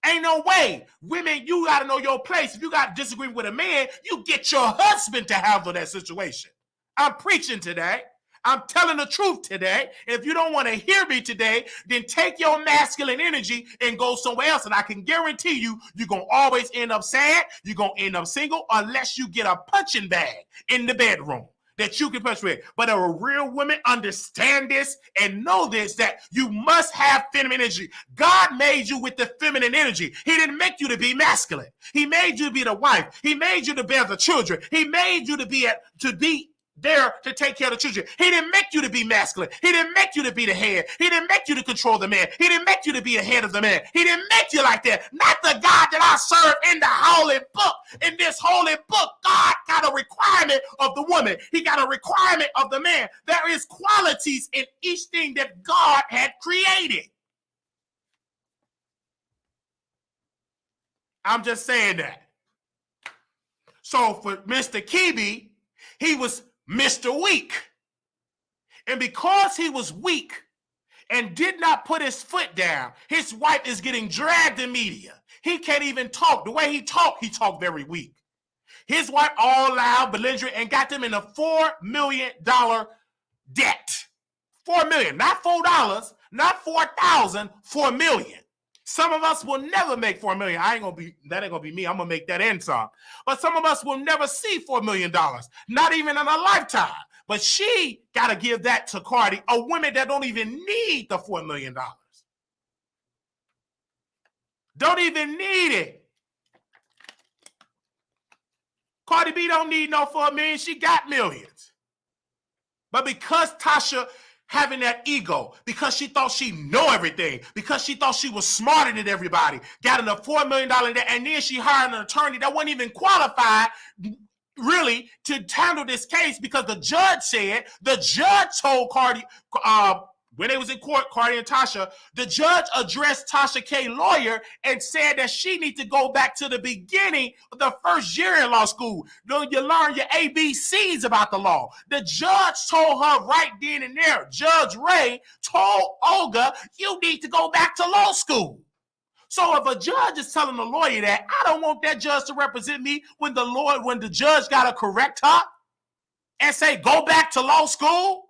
Ain't no way. Women, you got to know your place. If you got to disagree with a man, you get your husband to handle that situation. I'm preaching today. I'm telling the truth today. If you don't want to hear me today, then take your masculine energy and go somewhere else. And I can guarantee you, you're going to always end up sad. You're going to end up single unless you get a punching bag in the bedroom that you can punch with. But a real woman understand this and know this, that you must have feminine energy. God made you with the feminine energy. He didn't make you to be masculine. He made you to be the wife. He made you to bear the children. He made you to be there to take care of the children. He didn't make you to be masculine. He didn't make you to be the head. He didn't make you to control the man. He didn't make you to be a head of the man. He didn't make you like that. Not the God that I serve in the holy book. In this holy book, God got a requirement of the woman. He got a requirement of the man. There is qualities in each thing that God had created. I'm just saying that. So for Mr. Kebe, he was Mr. Weak. And because he was weak and did not put his foot down, his wife is getting dragged in media. He can't even talk. The way he talked very weak. His wife all loud, belligerent, and got them in a $4 million debt. $4 million, not $4, not $4,000, $4 million. Some of us will never make $4 million. That ain't gonna be me. I'm gonna make that end some. But some of us will never see $4 million, not even in a lifetime. But she gotta give that to Cardi, a woman that don't even need the $4 million. Don't even need it. Cardi B don't need no $4 million. She got millions. But because Tasha having that ego, because she thought she know everything, because she thought she was smarter than everybody, got in a $4 million debt, and then she hired an attorney that wasn't even qualified really to handle this case, because the judge told Cardi, when they was in court, Cardi and Tasha, the judge addressed Tasha K lawyer and said that she needs to go back to the beginning of the first year in law school. You learn your ABCs about the law. The judge told her right then and there, Judge Ray told Olga, you need to go back to law school. So if a judge is telling the lawyer that, I don't want that judge to represent me when the judge got to correct her and say, go back to law school.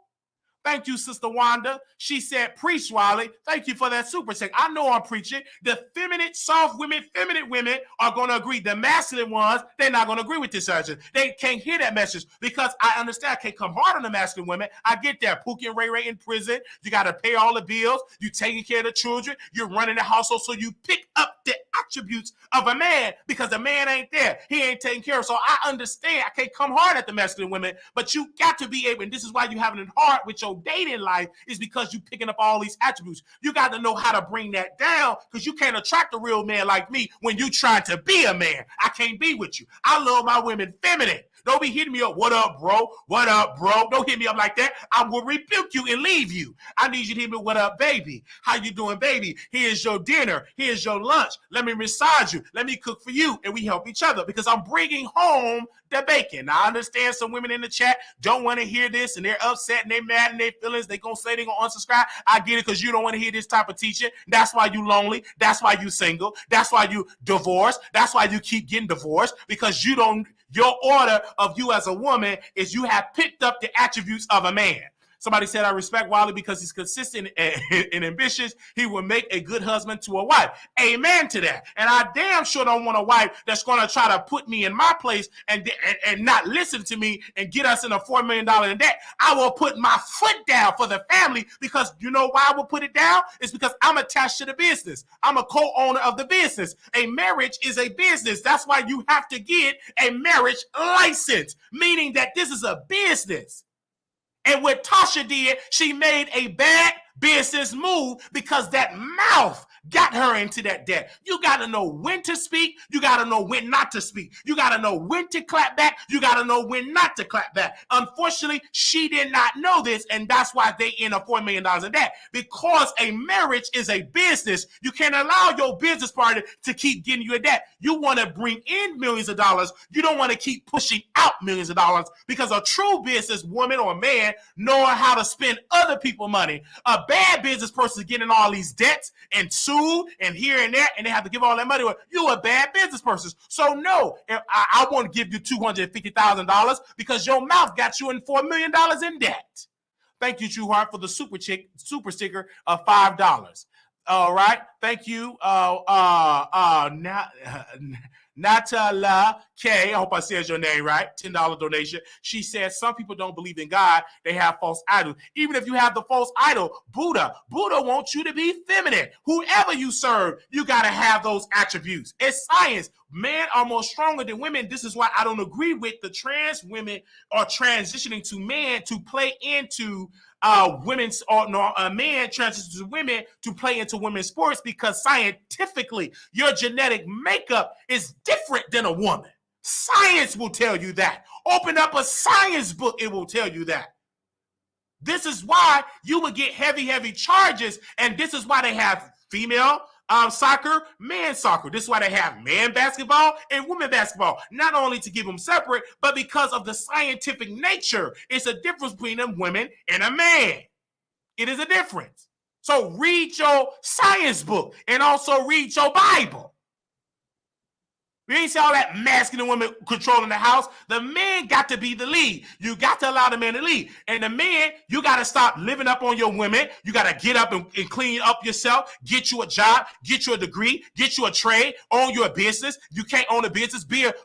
Thank you, Sister Wanda. She said, preach, Wiley. Thank you for that super check. I know I'm preaching. The feminine, soft women, feminine women are going to agree. The masculine ones, they're not going to agree with this surgeon. They can't hear that message because I understand I can't come hard on the masculine women. I get that. Pookie and Ray Ray in prison. You got to pay all the bills. You taking care of the children. You're running the household. So you pick up the attributes of a man because the man ain't there. He ain't taking care of. So I understand. I can't come hard at the masculine women, but you got to be able, and this is why you having it hard with your dating life, is because you picking up all these attributes. You got to know how to bring that down, because you can't attract a real man like me when you trying to be a man. I can't be with you. I love my women feminine. Don't be hitting me up, what up, bro? What up, bro? Don't hit me up like that. I will rebuke you and leave you. I need you to hit me, what up, baby? How you doing, baby? Here's your dinner. Here's your lunch. Let me massage you. Let me cook for you. And we help each other because I'm bringing home the bacon. Now, I understand some women in the chat don't want to hear this and they're upset and they're mad and their feelings. They're going to say they're going to unsubscribe. I get it, because you don't want to hear this type of teaching. That's why you lonely. That's why you single. That's why you divorced. That's why you keep getting divorced, because you don't. Your order of you as a woman is you have picked up the attributes of a man. Somebody said, I respect Wiley because he's consistent and ambitious. He will make a good husband to a wife. Amen to that. And I damn sure don't want a wife that's going to try to put me in my place and not listen to me and get us in a $4 million in debt. I will put my foot down for the family, because you know why I will put it down? It's because I'm attached to the business. I'm a co-owner of the business. A marriage is a business. That's why you have to get a marriage license, meaning that this is a business. And what Tasha did, she made a bad business move because that mouth got her into that debt. You got to know when to speak. You got to know when not to speak. You got to know when to clap back. You got to know when not to clap back. Unfortunately, she did not know this, and that's why they in a $4 million in debt. Because a marriage is a business, you can't allow your business partner to keep getting you a debt. You want to bring in millions of dollars. You don't want to keep pushing out millions of dollars, because a true business woman or man knowing how to spend other people's money. A bad business person is getting all these debts and sued and here and there, and they have to give all that money away. You're a bad business person. So no, I won't give you $250,000 because your mouth got you in $4 million in debt. Thank you, True Heart, for the super sticker of $5. All right. Thank you. Latasha K, I hope I said your name right, $10 donation. She said some people don't believe in God, they have false idols. Even if you have the false idol, Buddha wants you to be feminine. Whoever you serve, you got to have those attributes. It's science. men are more stronger than women. This is why I don't agree with the trans women are transitioning to men to play into women's, or no, a man transitions to women to play into women's sports, because scientifically your genetic makeup is different than a woman. Science will tell you that. Open up a science book, it will tell you that. This is why you would get heavy charges, and this is why they have female soccer, man soccer. This is why they have man basketball and women basketball. Not only to keep them separate, but because of the scientific nature. It's a difference between a woman and a man. It is a difference. So read your science book and also read your Bible. You ain't see all that masculine women controlling the house. The man got to be the lead. You got to allow the man to lead. And the man, you got to stop living up on your women. You got to get up and clean up yourself, get you a job, get you a degree, get you a trade, own your business. You can't own a business,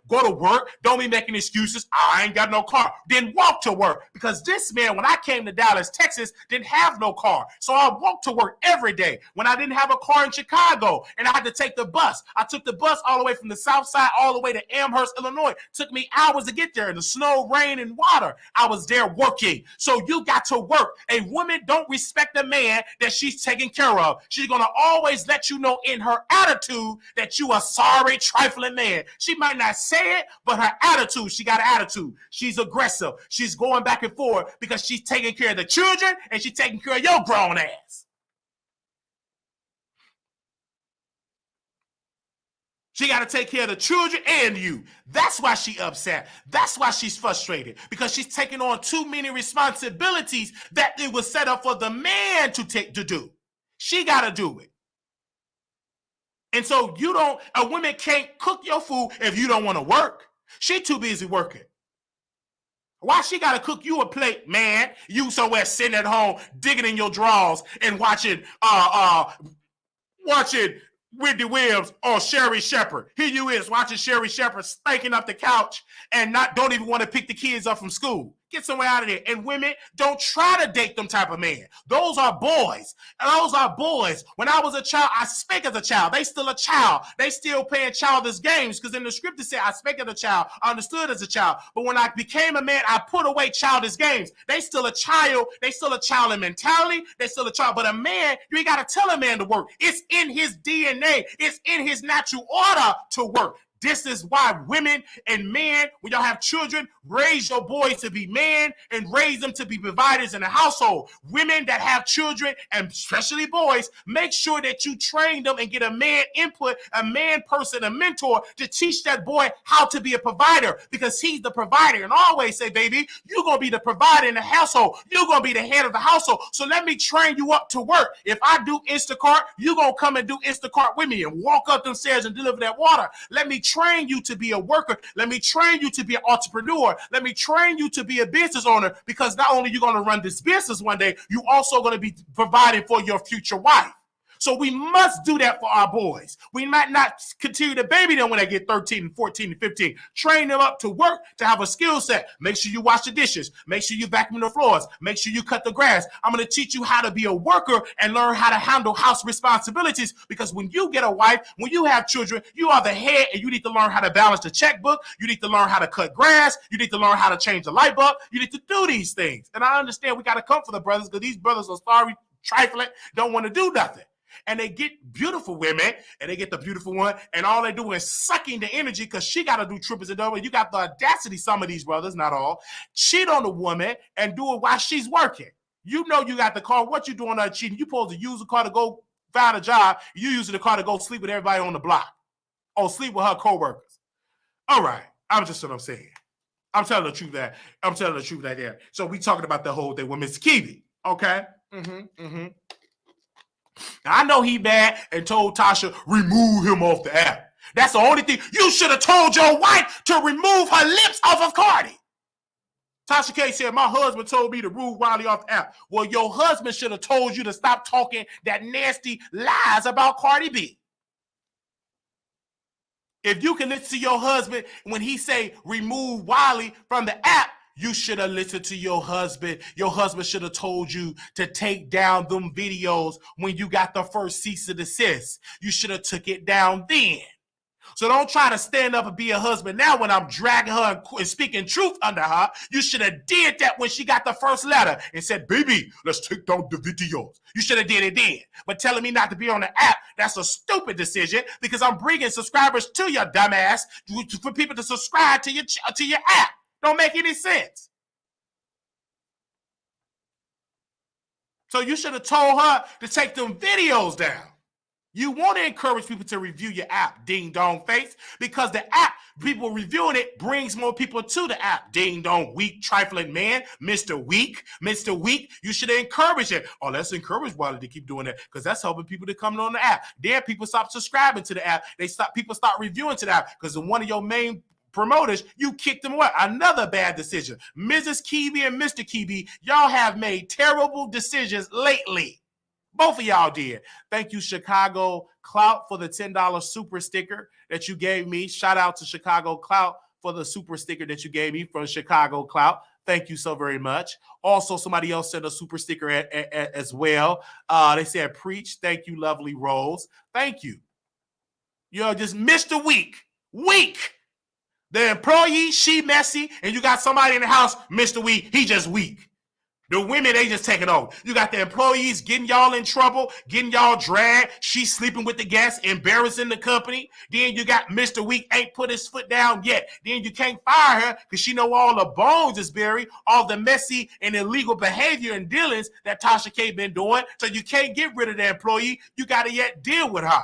go to work. Don't be making excuses. I ain't got no car. Then walk to work. Because this man, when I came to Dallas, Texas, didn't have no car. So I walked to work every day. When I didn't have a car in Chicago and I had to take the bus, I took the bus all the way from the south side all the way to Amherst, Illinois. Took me hours to get there in the snow, rain, and water. I was there working. So you got to work. A woman don't respect a man that she's taking care of. She's going to always let you know in her attitude that you a sorry, trifling man. She might not say it, but her attitude, she got an attitude. She's aggressive. She's going back and forth because she's taking care of the children and she's taking care of your grown ass. She got to take care of the children and you. That's why she's upset. That's why she's frustrated, because she's taking on too many responsibilities that it was set up for the man to do. She got to do it. And so a woman can't cook your food if you don't want to work. She too busy working. Why she got to cook you a plate, man? You somewhere sitting at home digging in your drawers and watching Wendy Williams or Sherry Shepherd. Here you is watching Sherry Shepherd stinking up the couch and don't even want to pick the kids up from school. Get somewhere out of there. And women, don't try to date them type of men. Those are boys. And those are boys. When I was a child, I spake as a child. They still a child. They still playing childish games, because in the script it said I spake as a child. I understood as a child. But when I became a man, I put away childish games. They still a child. They still a child in mentality. They still a child. But a man, you ain't got to tell a man to work. It's in his DNA. It's in his natural order to work. This is why women and men, when y'all have children, raise your boys to be men and raise them to be providers in the household. Women that have children, and especially boys, make sure that you train them and get a man input, a man person, a mentor to teach that boy how to be a provider, because he's the provider. And I always say, baby, you're going to be the provider in the household. You're going to be the head of the household. So let me train you up to work. If I do Instacart, you're going to come and do Instacart with me and walk up them stairs and deliver that water. Let me train you to be a worker. Let me train you to be an entrepreneur. Let me train you to be a business owner, because not only are you going to run this business one day, you also going to be providing for your future wife. So we must do that for our boys. We might not continue to baby them when they get 13 and 14 and 15. Train them up to work, to have a skill set. Make sure you wash the dishes. Make sure you vacuum the floors. Make sure you cut the grass. I'm going to teach you how to be a worker and learn how to handle house responsibilities, because when you get a wife, when you have children, you are the head, and you need to learn how to balance the checkbook. You need to learn how to cut grass. You need to learn how to change the light bulb. You need to do these things. And I understand we got to come for the brothers, because these brothers are sorry, trifling, don't want to do nothing. And they get beautiful women, and they get the beautiful one, and all they do is sucking the energy, because she got to do triples and doubles. You got the audacity, some of these brothers, not all, cheat on the woman and do it while she's working. You know you got the car. What you doing cheating? You supposed to use the car to go find a job. You using the car to go sleep with everybody on the block or sleep with her coworkers. All right. I'm just what I'm saying. I'm telling the truth there. So we talking about the whole thing with Miss Kebe. Okay? I know he bad and told Tasha, remove him off the app. That's the only thing. You should have told your wife to remove her lips off of Cardi. Tasha K said, my husband told me to remove Wiley off the app. Well, your husband should have told you to stop talking that nasty lies about Cardi B. If you can listen to your husband when he say remove Wiley from the app, you should have listened to your husband. Your husband should have told you to take down them videos when you got the first cease and desist. You should have took it down then. So don't try to stand up and be a husband now when I'm dragging her and speaking truth under her. You should have did that when she got the first letter and said, baby, let's take down the videos. You should have did it then. But telling me not to be on the app, that's a stupid decision because I'm bringing subscribers to your dumbass for people to subscribe to your app. Don't make any sense. So you should have told her to take them videos down. You want to encourage people to review your app, ding dong face, because the app, people reviewing it brings more people to the app. Ding dong, weak, trifling man, Mr. Weak, Mr. Weak. You should encourage it. Oh, let's encourage Wiley to keep doing that because that's helping people to come on the app. Then people stop subscribing to the app. People start reviewing to the app because one of your main promoters, you kicked them away. Another bad decision. Mrs. Kebe and Mr. Kebe, y'all have made terrible decisions lately. Both of y'all did. Thank you, Chicago Clout, for the $10 super sticker that you gave me. Shout out to Chicago Clout for the super sticker that you gave me from Chicago Clout. Thank you so very much. Also, somebody else sent a super sticker as well. They said, preach. Thank you, lovely Rose. Thank you. You're just Mr. Weak. Weak. The employee, she messy, and you got somebody in the house, Mr. Weak, he just weak. The women, they just taking over. You got the employees getting y'all in trouble, getting y'all dragged. She's sleeping with the guests, embarrassing the company. Then you got Mr. Weak ain't put his foot down yet. Then you can't fire her because she know all the bones is buried, all the messy and illegal behavior and dealings that Tasha K been doing. So you can't get rid of the employee. You got to yet deal with her.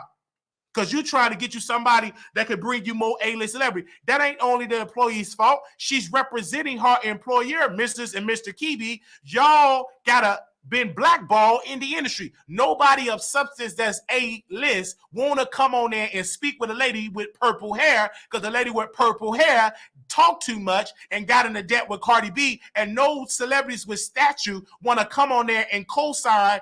Because you trying to get you somebody that could bring you more A-list celebrity. That ain't only the employee's fault. She's representing her employer, Mrs. and Mr. Kebe. Y'all gotta been blackballed in the industry. Nobody of substance that's A-list want to come on there and speak with a lady with purple hair because the lady with purple hair talked too much and got into debt with Cardi B, and no celebrities with statue want to come on there and co-sign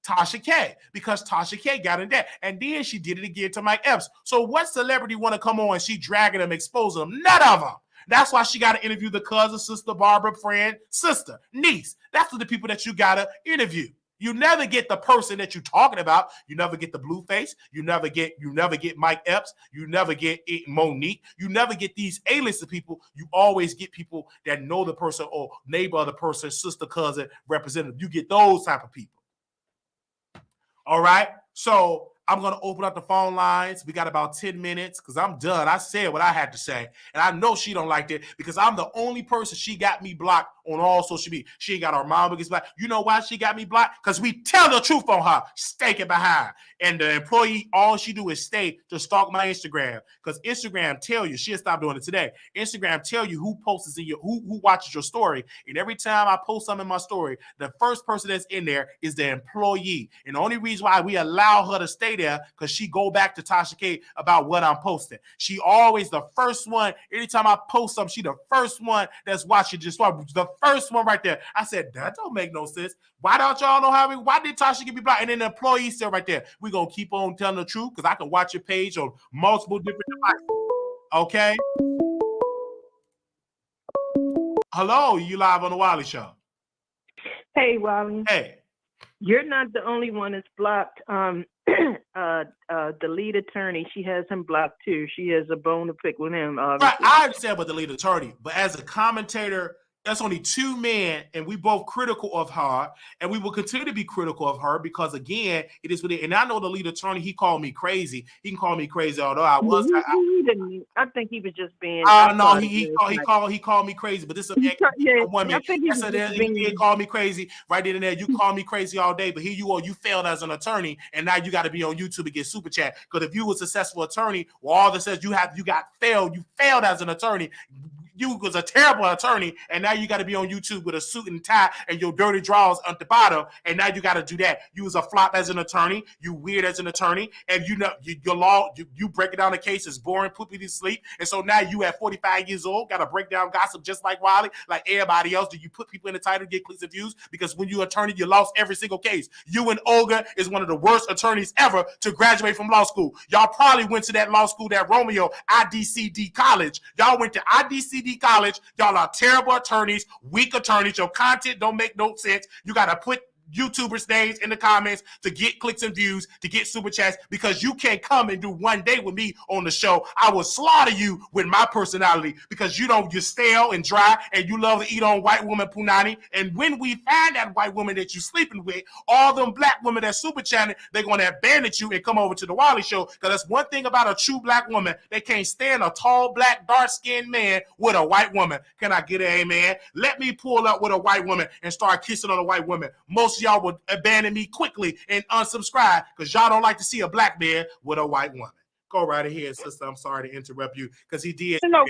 Tasha K, because Tasha K got in debt. And then she did it again to Mike Epps. So what celebrity want to come on and she dragging them, exposing them? None of them. That's why she got to interview the cousin, sister, Barbara, friend, sister, niece. That's the people that you got to interview. You never get the person that you're talking about. You never get the Blueface. You never get Mike Epps. You never get Monique. You never get these A-listed people. You always get people that know the person or neighbor of the person, sister, cousin, representative. You get those type of people. All right, so I'm going to open up the phone lines. We got about 10 minutes because I'm done. I said what I had to say, and I know she don't like it because I'm the only person she got me blocked on all social media. She ain't got her mom Wiggins blocked. You know why she got me blocked? Because we tell the truth on her, stake it behind. And the employee, all she do is stay to stalk my Instagram because Instagram tell you, she'll stop doing it today. Instagram tell you who posts in your, who watches your story. And every time I post something in my story, the first person that's in there is the employee. And the only reason why we allow her to stay there because she go back to Tasha K about what I'm posting. She always the first one. Anytime I post something, she the first one that's watching just the first one right there. I said, that don't make no sense. Why don't y'all know how why did Tasha get me blocked? And then the employee said right there, we're going to keep on telling the truth because I can watch your page on multiple different devices. Okay? Hello, you live on the Wiley Show. Hey, Wiley. Hey. You're not the only one that's blocked. The lead attorney, she has him blocked too. She has a bone to pick with him. Right, I understand about the lead attorney, but as a commentator, that's only two men, and we both critical of her, and we will continue to be critical of her because, again, it is what it. And I know the lead attorney, he called me crazy. He can call me crazy, although I was. I think he was just being. No, he called me crazy, but this is a woman. He called me crazy right then and there. You call me crazy all day, but here you are. You failed as an attorney, and now you got to be on YouTube to get super chat. Because if you were a successful attorney, well, all that says you failed as an attorney. You was a terrible attorney, and now you got to be on YouTube with a suit and tie and your dirty drawers at the bottom, and now you got to do that. You was a flop as an attorney, you weird as an attorney, and you know your law, you breaking down the case is boring, put me to sleep, and so now you at 45 years old, got to break down gossip just like Wiley, like everybody else. Do you put people in the title to get clicks and views? Because when you're an attorney, you lost every single case. You and Olga is one of the worst attorneys ever to graduate from law school. Y'all probably went to that law school, that Romeo IDCD college. Y'all went to IDCD college. Y'all are terrible attorneys, weak attorneys. Your content don't make no sense. You got to put YouTubers' names in the comments to get clicks and views, to get super chats, because you can't come and do one day with me on the show. I will slaughter you with my personality because you're stale and dry and you love to eat on white woman punani. And when we find that white woman that you sleeping with, all them black women that super chatting, they're going to abandon you and come over to the Wiley Show, because that's one thing about a true black woman. They can't stand a tall, black, dark-skinned man with a white woman. Can I get an amen? Let me pull up with a white woman and start kissing on a white woman. Most of y'all would abandon me quickly and unsubscribe because y'all don't like to see a black man with a white woman. Go right ahead, sister. I'm sorry to interrupt you because he did. No,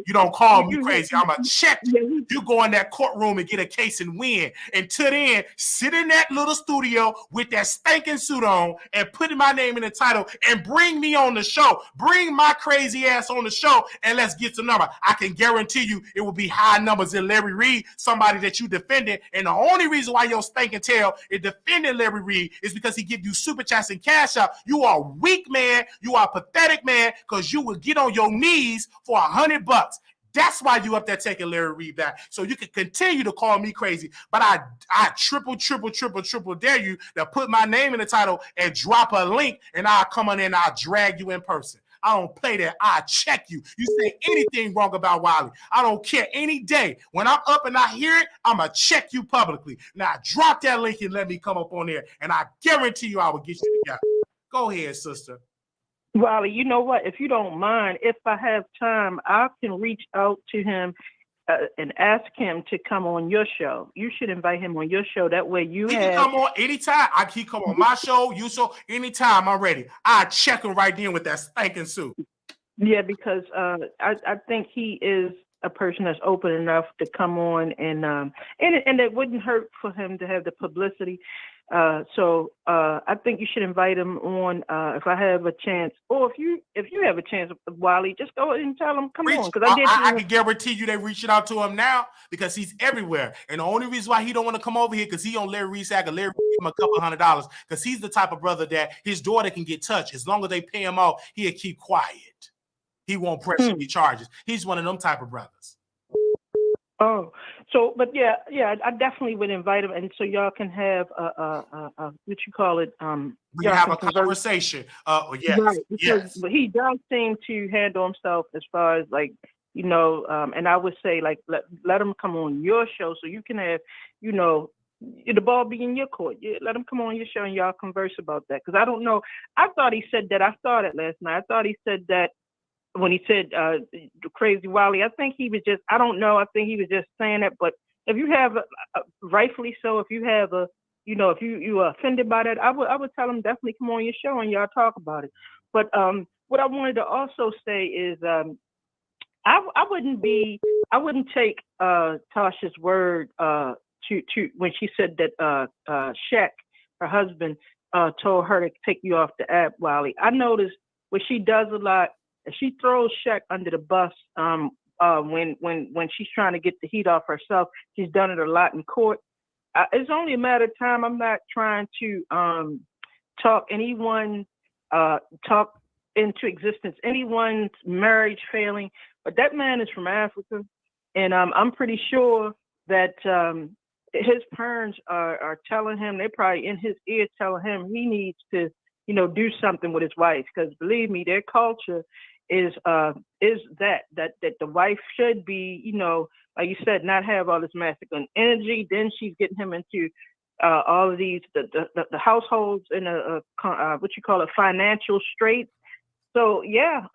you don't call me crazy. I'm going to check you. You go in that courtroom and get a case and win. Until then, sit in that little studio with that stinking suit on and put my name in the title and bring me on the show. Bring my crazy ass on the show and let's get some number. I can guarantee you it will be high numbers in Larry Reed, somebody that you defended. And the only reason why your stinking tail is defending Larry Reed is because he give you super chats and cash out. You are weak, man. You are pathetic, man, because you will get on your knees for $100. That's why you up there taking Larry Reed back. So you can continue to call me crazy, but I triple dare you to put my name in the title and drop a link, and I'll come on in and I'll drag you in person. I don't play that. I check you. You say anything wrong about Wiley, I don't care. Any day when I'm up and I hear it, I'm going to check you publicly. Now drop that link and let me come up on there, and I guarantee you I will get you together. Go ahead, sister. Wiley, you know what? If you don't mind, if I have time, I can reach out to him and ask him to come on your show. You should invite him on your show. That way he can come on anytime. He come on my show, you show, anytime. I'm ready. I check him right in with that stinking suit. Yeah, because I think he is a person that's open enough to come on, and it wouldn't hurt for him to have the publicity. So I think you should invite him on if I have a chance, or if you have a chance, Wiley, just go ahead and tell him come on. Because I can guarantee you they reaching out to him now because he's everywhere. And the only reason why he don't want to come over here because he on Larry Reed's sack, and Larry give him a couple $100 because he's the type of brother that his daughter can get touched. As long as they pay him off, he'll keep quiet. He won't press any charges. He's one of them type of brothers. Oh, so, but yeah, I definitely would invite him, and so y'all can have what you call it? We have a conversation. Yes, right? Yes. But he does seem to handle himself as far as like, and I would say like let him come on your show so you can have, the ball be in your court. Let him come on your show and y'all converse about that. Because I don't know. I thought he said that. I saw it last night. I thought he said that. When he said crazy Wiley, I think he was just, I don't know, I think he was just saying that. But if you have, rightfully so, if you have if you are offended by that, I would tell him definitely come on your show and y'all talk about it. But what I wanted to also say is I wouldn't take Tasha's word to when she said that Shaq, her husband, told her to take you off the app, Wiley. I noticed what she does a lot. She throws Shaq under the bus when she's trying to get the heat off herself. She's done it a lot in court. It's only a matter of time. I'm not trying to talk into existence anyone's marriage failing, but that man is from Africa, and I'm pretty sure that his parents are telling him, they're probably in his ear telling him he needs to do something with his wife, because believe me, their culture is that the wife should be, like you said, not have all this masculine energy. Then she's getting him into all of these the households in what you call a financial straits. So yeah,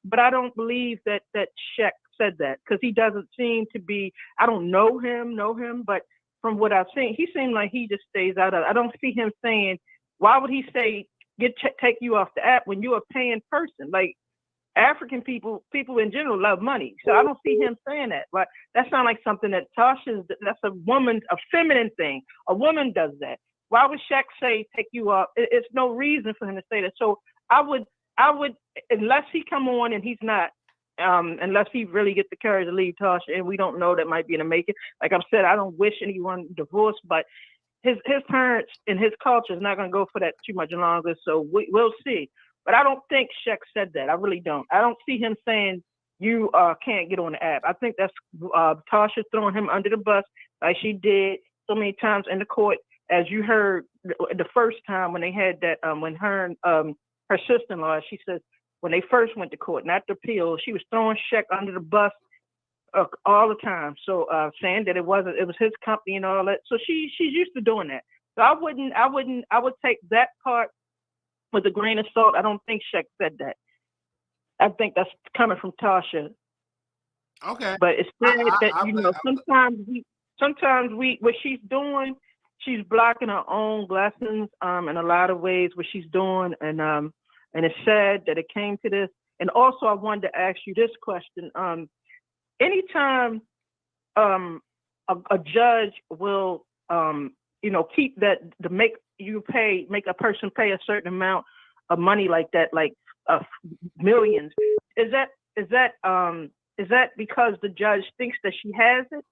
but I don't believe that Shaq said that, because he doesn't seem to be. I don't know him, but from what I've seen, he seemed like he just stays out of it. I don't see him saying, why would he say take you off the app when you're a paying person? Like, African people in general love money. So I don't see him saying that. But that sounds like something that that's a feminine thing. A woman does that. Why would Shaq say take you off? It's no reason for him to say that. So I would, unless he come on and he's not, unless he really gets the courage to leave Tasha, and we don't know, that might be in the making. Like I've said, I don't wish anyone divorce, but his parents and his culture is not going to go for that too much longer. So we'll see. But I don't think Shaq said that. I really don't. I don't see him saying you can't get on the app. I think that's Tasha throwing him under the bus like she did so many times in the court. as you heard the first time when they had that, when her and her sister-in-law, she says when they first went to court, not the appeal, she was throwing Sheck under the bus all the time. So saying that it was his company and all that. So she's used to doing that. So I would take that part with a grain of salt. I don't think Sheck said that. I think that's coming from Tasha. Okay. But it's sad that sometimes we what she's doing, she's blocking her own blessings in a lot of ways what she's doing, and it's sad that it came to this. And also I wanted to ask you this question. Anytime a judge will keep that to make a person pay a certain amount of money like that, like millions, is that because the judge thinks that she has it?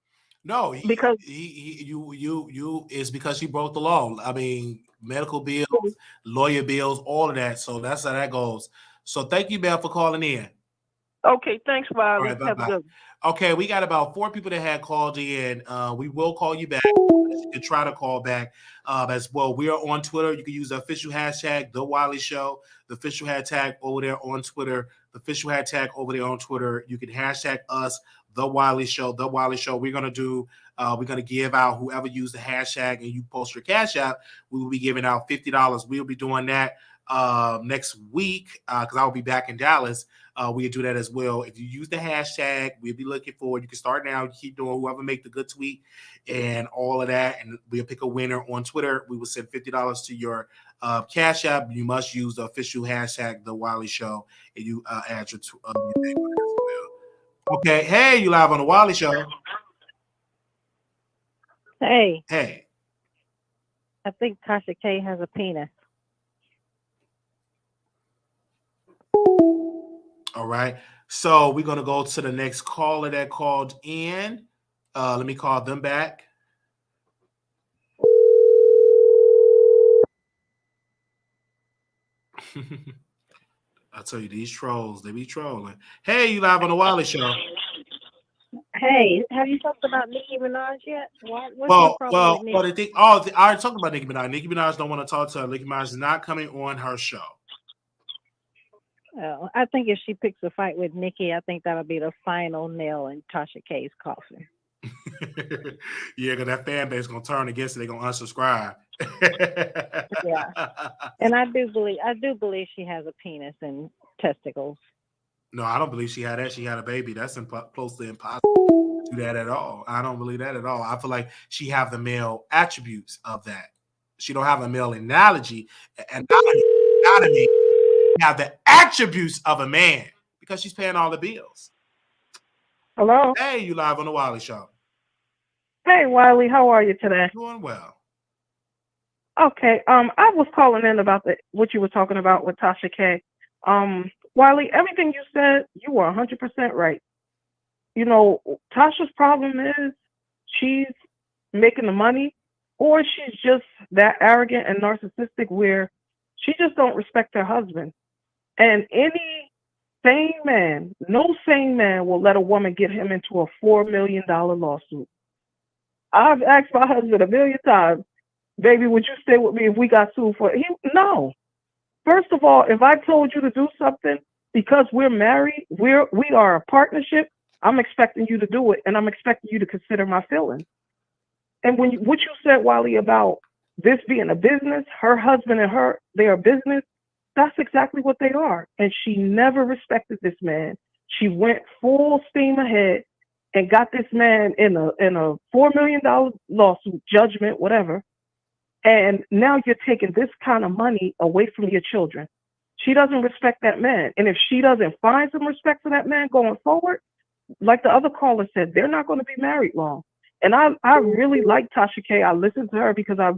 No, because you is because she broke the law. I mean, medical bills, lawyer bills, all of that. So that's how that goes. So thank you, Belle, for calling in. Okay, thanks, Wiley. All right, bye-bye. Okay, we got about 4 people that had called in. We will call you back. You can try to call back as well. We are on Twitter. You can use the official hashtag, The Wiley Show, the official hashtag over there on Twitter, the official hashtag over there on Twitter. You can hashtag us, The Wiley Show, The Wiley Show. We're going to give out whoever used the hashtag and you post your cash out, we will be giving out $50. We'll be doing that next week because I'll be back in Dallas. We'll do that as well. If you use the hashtag, we'll be looking for it. You can start now. You keep doing whoever make the good tweet and all of that, and we'll pick a winner on Twitter. We will send $50 to your cash app. You must use the official hashtag The Wiley Show, and you add your name on it as well. Okay. Hey, you live on The Wiley Show. Hey. Hey. I think Tasha K has a penis. All right. So we're going to go to the next caller that called in. Let me call them back. I tell you, these trolls, they be trolling. Hey, you live on The Wiley Show. Hey, have you talked about Nicki Minaj yet? What's your problem with Nicki? I already talked about Nicki Minaj. Nicki Minaj don't want to talk to her. Nicki Minaj is not coming on her show. Oh, I think if she picks a fight with Nicki, I think that'll be the final nail in Tasha K's coffin. Yeah, because that fan base is going to turn against it. They're going to unsubscribe. Yeah. And I do believe she has a penis and testicles. No, I don't believe she had that. She had a baby. That's close to impossible to do that at all. I don't believe that at all. I feel like she have the male attributes of that. She don't have a male analogy. Anatomy. Have the attributes of a man because she's paying all the bills. Hello. Hey, you live on The Wiley Show. Hey, Wiley, how are you today? Doing well. Okay. I was calling in about what you were talking about with Tasha K. Wiley, everything you said, you were 100% right. You know, Tasha's problem is she's making the money, or she's just that arrogant and narcissistic where she just don't respect her husband. And any sane man, no sane man will let a woman get him into a $4 million lawsuit. I've asked my husband 1,000,000 times, baby, would you stay with me if we got sued for it? No. First of all, if I told you to do something because we're married, we are a partnership, I'm expecting you to do it, and I'm expecting you to consider my feelings. And what you said, Wiley, about this being a business, her husband and her, they are business, that's exactly what they are. And she never respected this man. She went full steam ahead and got this man in a $4 million lawsuit, judgment, whatever. And now you're taking this kind of money away from your children. She doesn't respect that man. And if she doesn't find some respect for that man going forward, like the other caller said, they're not going to be married long. And I really like Tasha K. I listen to her because I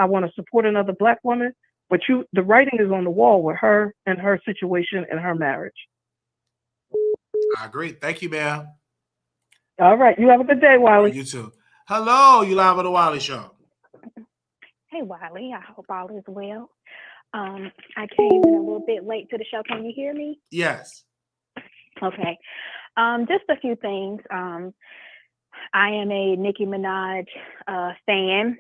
want to support another Black woman. But the writing is on the wall with her and her situation and her marriage. I agree. Thank you, ma'am. All right. You have a good day, Wiley. You too. Hello, you live on The Wiley Show. Hey, Wiley. I hope all is well. I came in a little bit late to the show. Can you hear me? Yes. Okay. Just a few things. I am a Nicki Minaj fan.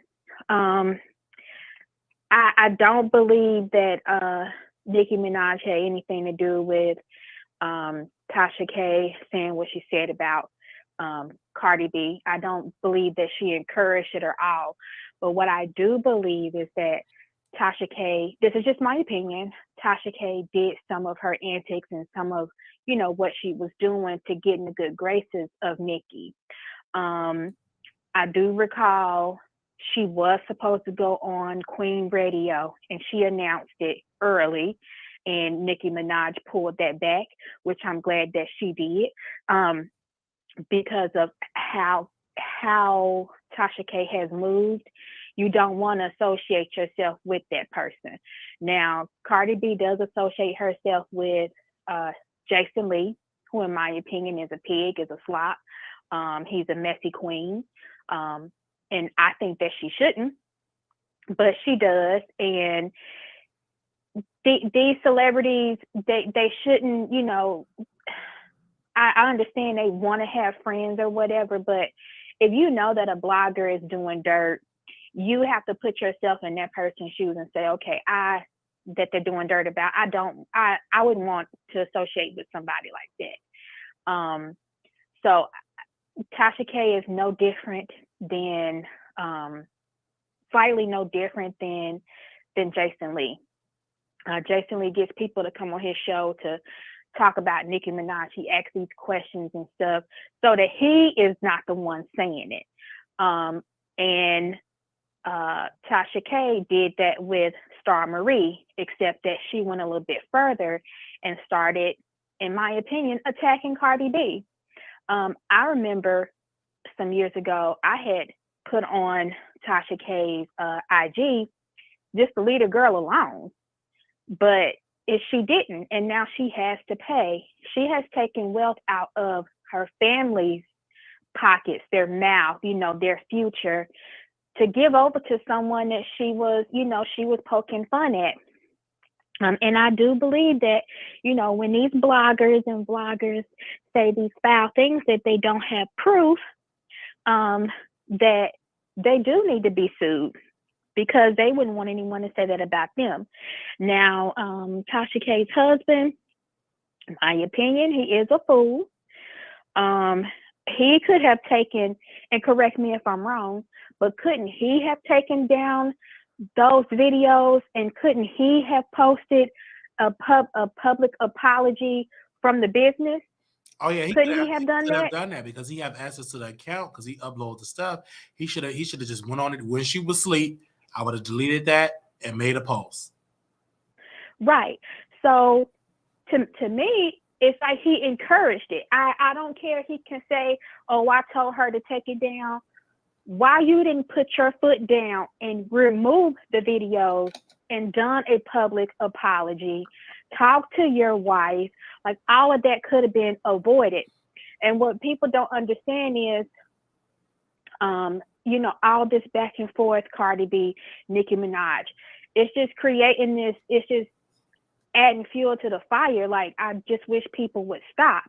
I don't believe that Nicki Minaj had anything to do with Tasha K saying what she said about Cardi B. I don't believe that she encouraged it at all. But what I do believe is that Tasha K, this is just my opinion, Tasha K did some of her antics and some of, what she was doing to get in the good graces of Nicki. I do recall she was supposed to go on Queen Radio and she announced it early, and Nicki Minaj pulled that back, which I'm glad that she did, because of how Tasha K has moved. You don't want to associate yourself with that person. Now, Cardi B does associate herself with Jason Lee, who in my opinion is a pig, is a slop. He's a messy queen. And I think that she shouldn't, but she does. And these celebrities, they shouldn't, I understand they want to have friends or whatever, but if you know that a blogger is doing dirt, you have to put yourself in that person's shoes and say, okay, that they're doing dirt about, I wouldn't want to associate with somebody like that. So Tasha K is no different than, slightly no different than Jason Lee. Jason Lee gets people to come on his show to talk about Nicki Minaj. He asks these questions and stuff so that he is not the one saying it. And Tasha K did that with Star Marie, except that she went a little bit further and started, in my opinion, attacking Cardi B. I remember some years ago, I had put on Tasha K's IG just to leave the girl alone. But if she didn't, and now she has to pay, she has taken wealth out of her family's pockets, their mouth, their future, to give over to someone that she was poking fun at. And I do believe that, when these bloggers and vloggers say these foul things that they don't have proof, that they do need to be sued, because they wouldn't want anyone to say that about them. Now, Tasha K's husband, in my opinion, he is a fool. He could have taken, and correct me if I'm wrong, but couldn't he have taken down those videos, and couldn't he have posted a public apology from the business? Oh yeah, couldn't he have done that? Have done that because he have access to the account because he uploads the stuff. He should have just went on it when she was asleep. I would have deleted that and made a post. Right. So to me, it's like he encouraged it. I don't care if he can say, oh, I told her to take it down. Why you didn't put your foot down and remove the videos and done a public apology, talk to your wife, like all of that could have been avoided. And what people don't understand is, all this back and forth, Cardi B, Nicki Minaj, it's just creating this, it's just adding fuel to the fire. Like, I just wish people would stop.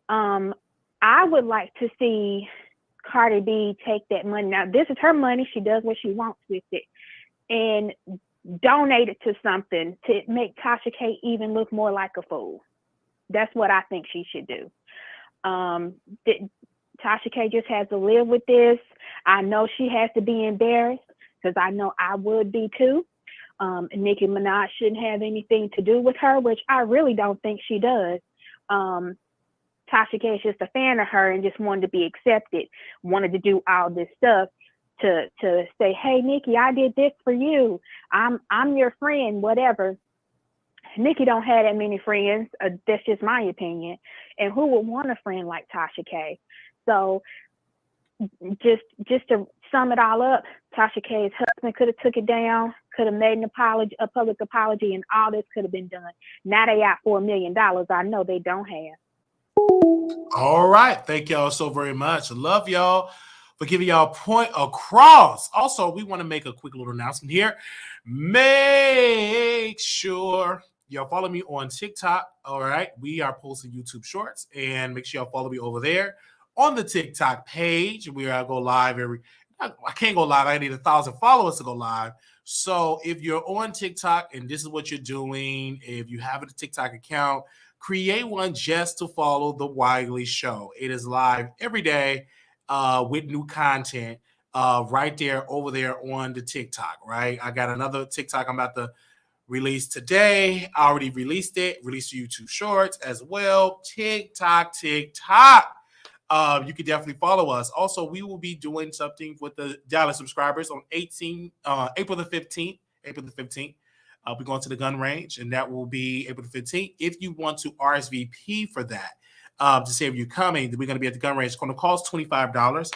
I would like to see Cardi B take that money. Now, this is her money. She does what she wants with it. And donate it to something to make Tasha K even look more like a fool. That's what I think she should do. Tasha K just has to live with this. I know she has to be embarrassed, because I know I would be too. Nicki Minaj shouldn't have anything to do with her, which I really don't think she does. Tasha K is just a fan of her and just wanted to be accepted, wanted to do all this stuff to say, hey, Nicki, I did this for you. I'm your friend, whatever. Nicki don't have that many friends. That's just my opinion. And who would want a friend like Tasha K? So just to sum it all up, Tasha K's husband could have took it down, could have made an apology, a public apology, and all this could have been done. Now they got $4 million. I know they don't have. All right. Thank y'all so very much. I love y'all for giving y'all point across. Also, we want to make a quick little announcement here. Make sure y'all follow me on TikTok. All right. We are posting YouTube shorts, and make sure y'all follow me over there on the TikTok page. We are go live I can't go live. I need 1,000 followers to go live. So if you're on TikTok and this is what you're doing, if you have a TikTok account, create one just to follow the Wiley Show. It is live every day with new content right there over there on the TikTok, right? I got another TikTok I'm about to release today. I already released it. Released YouTube Shorts as well. TikTok. You can definitely follow us. Also, we will be doing something with the Dallas subscribers on April the 15th. We're going to the gun range, and that will be April the 15th. If you want to RSVP for that, to say if you're coming, we're going to be at the gun range. It's going to cost $25.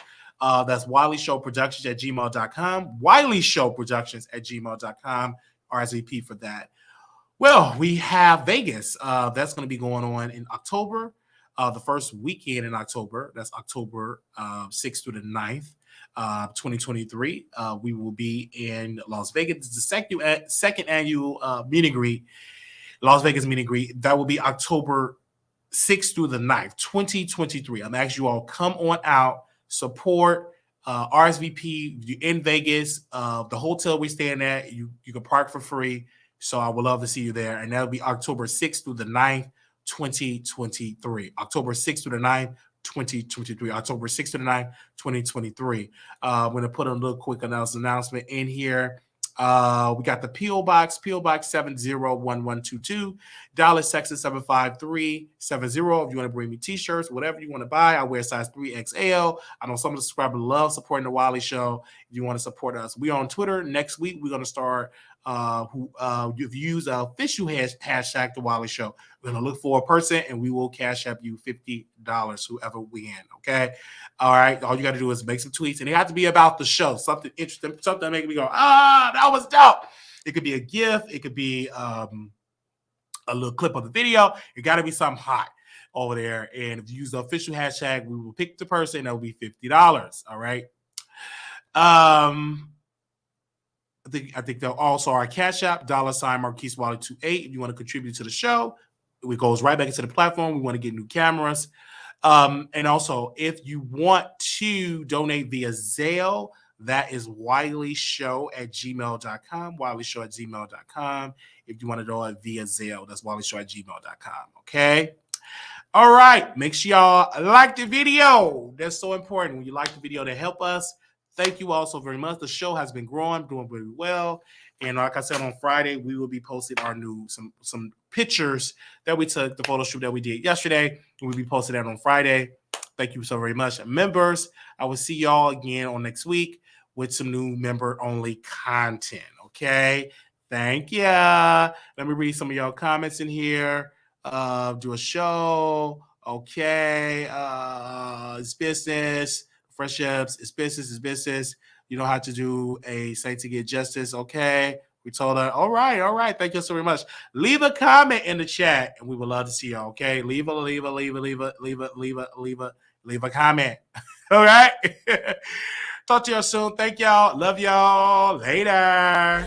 That's Wiley Show Productions at gmail.com. Wiley Show Productions at gmail.com. RSVP for that. Well, we have Vegas. That's going to be going on in October. The first weekend in October, that's October 6th through the 9th, 2023. We will be in Las Vegas. It's the second annual meet and greet, Las Vegas meet and greet. That will be October 6th through the 9th, 2023. I'm asking you all, come on out, support, RSVP. You're in Vegas. The hotel we're staying at, you can park for free. So I would love to see you there. And that'll be October 6th through the 9th, 2023. October 6th through the 9th, 2023. October 6th to the 9th, 2023. I'm going to put a little quick announcement in here. We got the P.O. Box 701122, Dallas, Texas 75370. If you want to bring me t-shirts, whatever you want to buy, I wear size 3XL. I know some of the subscribers love supporting the Wiley Show. If you want to support us, we are on Twitter. Next week, we're going to start you've used our official hashtag the Wiley Show. We're going to look for a person and we will cash up you $50, whoever we in. Okay. All right. All you got to do is make some tweets and they have to be about the show. Something interesting, something that make me go, that was dope. It could be a gift. It could be a little clip of the video. It got to be something hot over there. And if you use the official hashtag, we will pick the person. That will be $50. All right. I think they'll also our Cash App, $ Marquise Wiley 28. If you want to contribute to the show, it goes right back into the platform. We want to get new cameras. And also, if you want to donate via Zelle, that is wileyshow@gmail.com. Wileyshow@gmail.com. If you want to donate via Zelle, that's wileyshow@gmail.com. Okay. All right. Make sure y'all like the video. That's so important. When you like the video, to help us. Thank you all so very much. The show has been growing, doing very well. And like I said, on Friday, we will be posting our new some pictures that we took, the photo shoot that we did yesterday. We'll be posting that on Friday. Thank you so very much. Members, I will see y'all again on next week with some new member-only content, okay? Thank ya. Let me read some of y'all comments in here. Do a show, okay. It's business. Friendships, it's business. You know how to do a site to get justice. Okay. We told her, all right. Thank you so very much. Leave a comment in the chat and we would love to see y'all. Okay. Leave a comment. All right. Talk to y'all soon. Thank y'all. Love y'all. Later.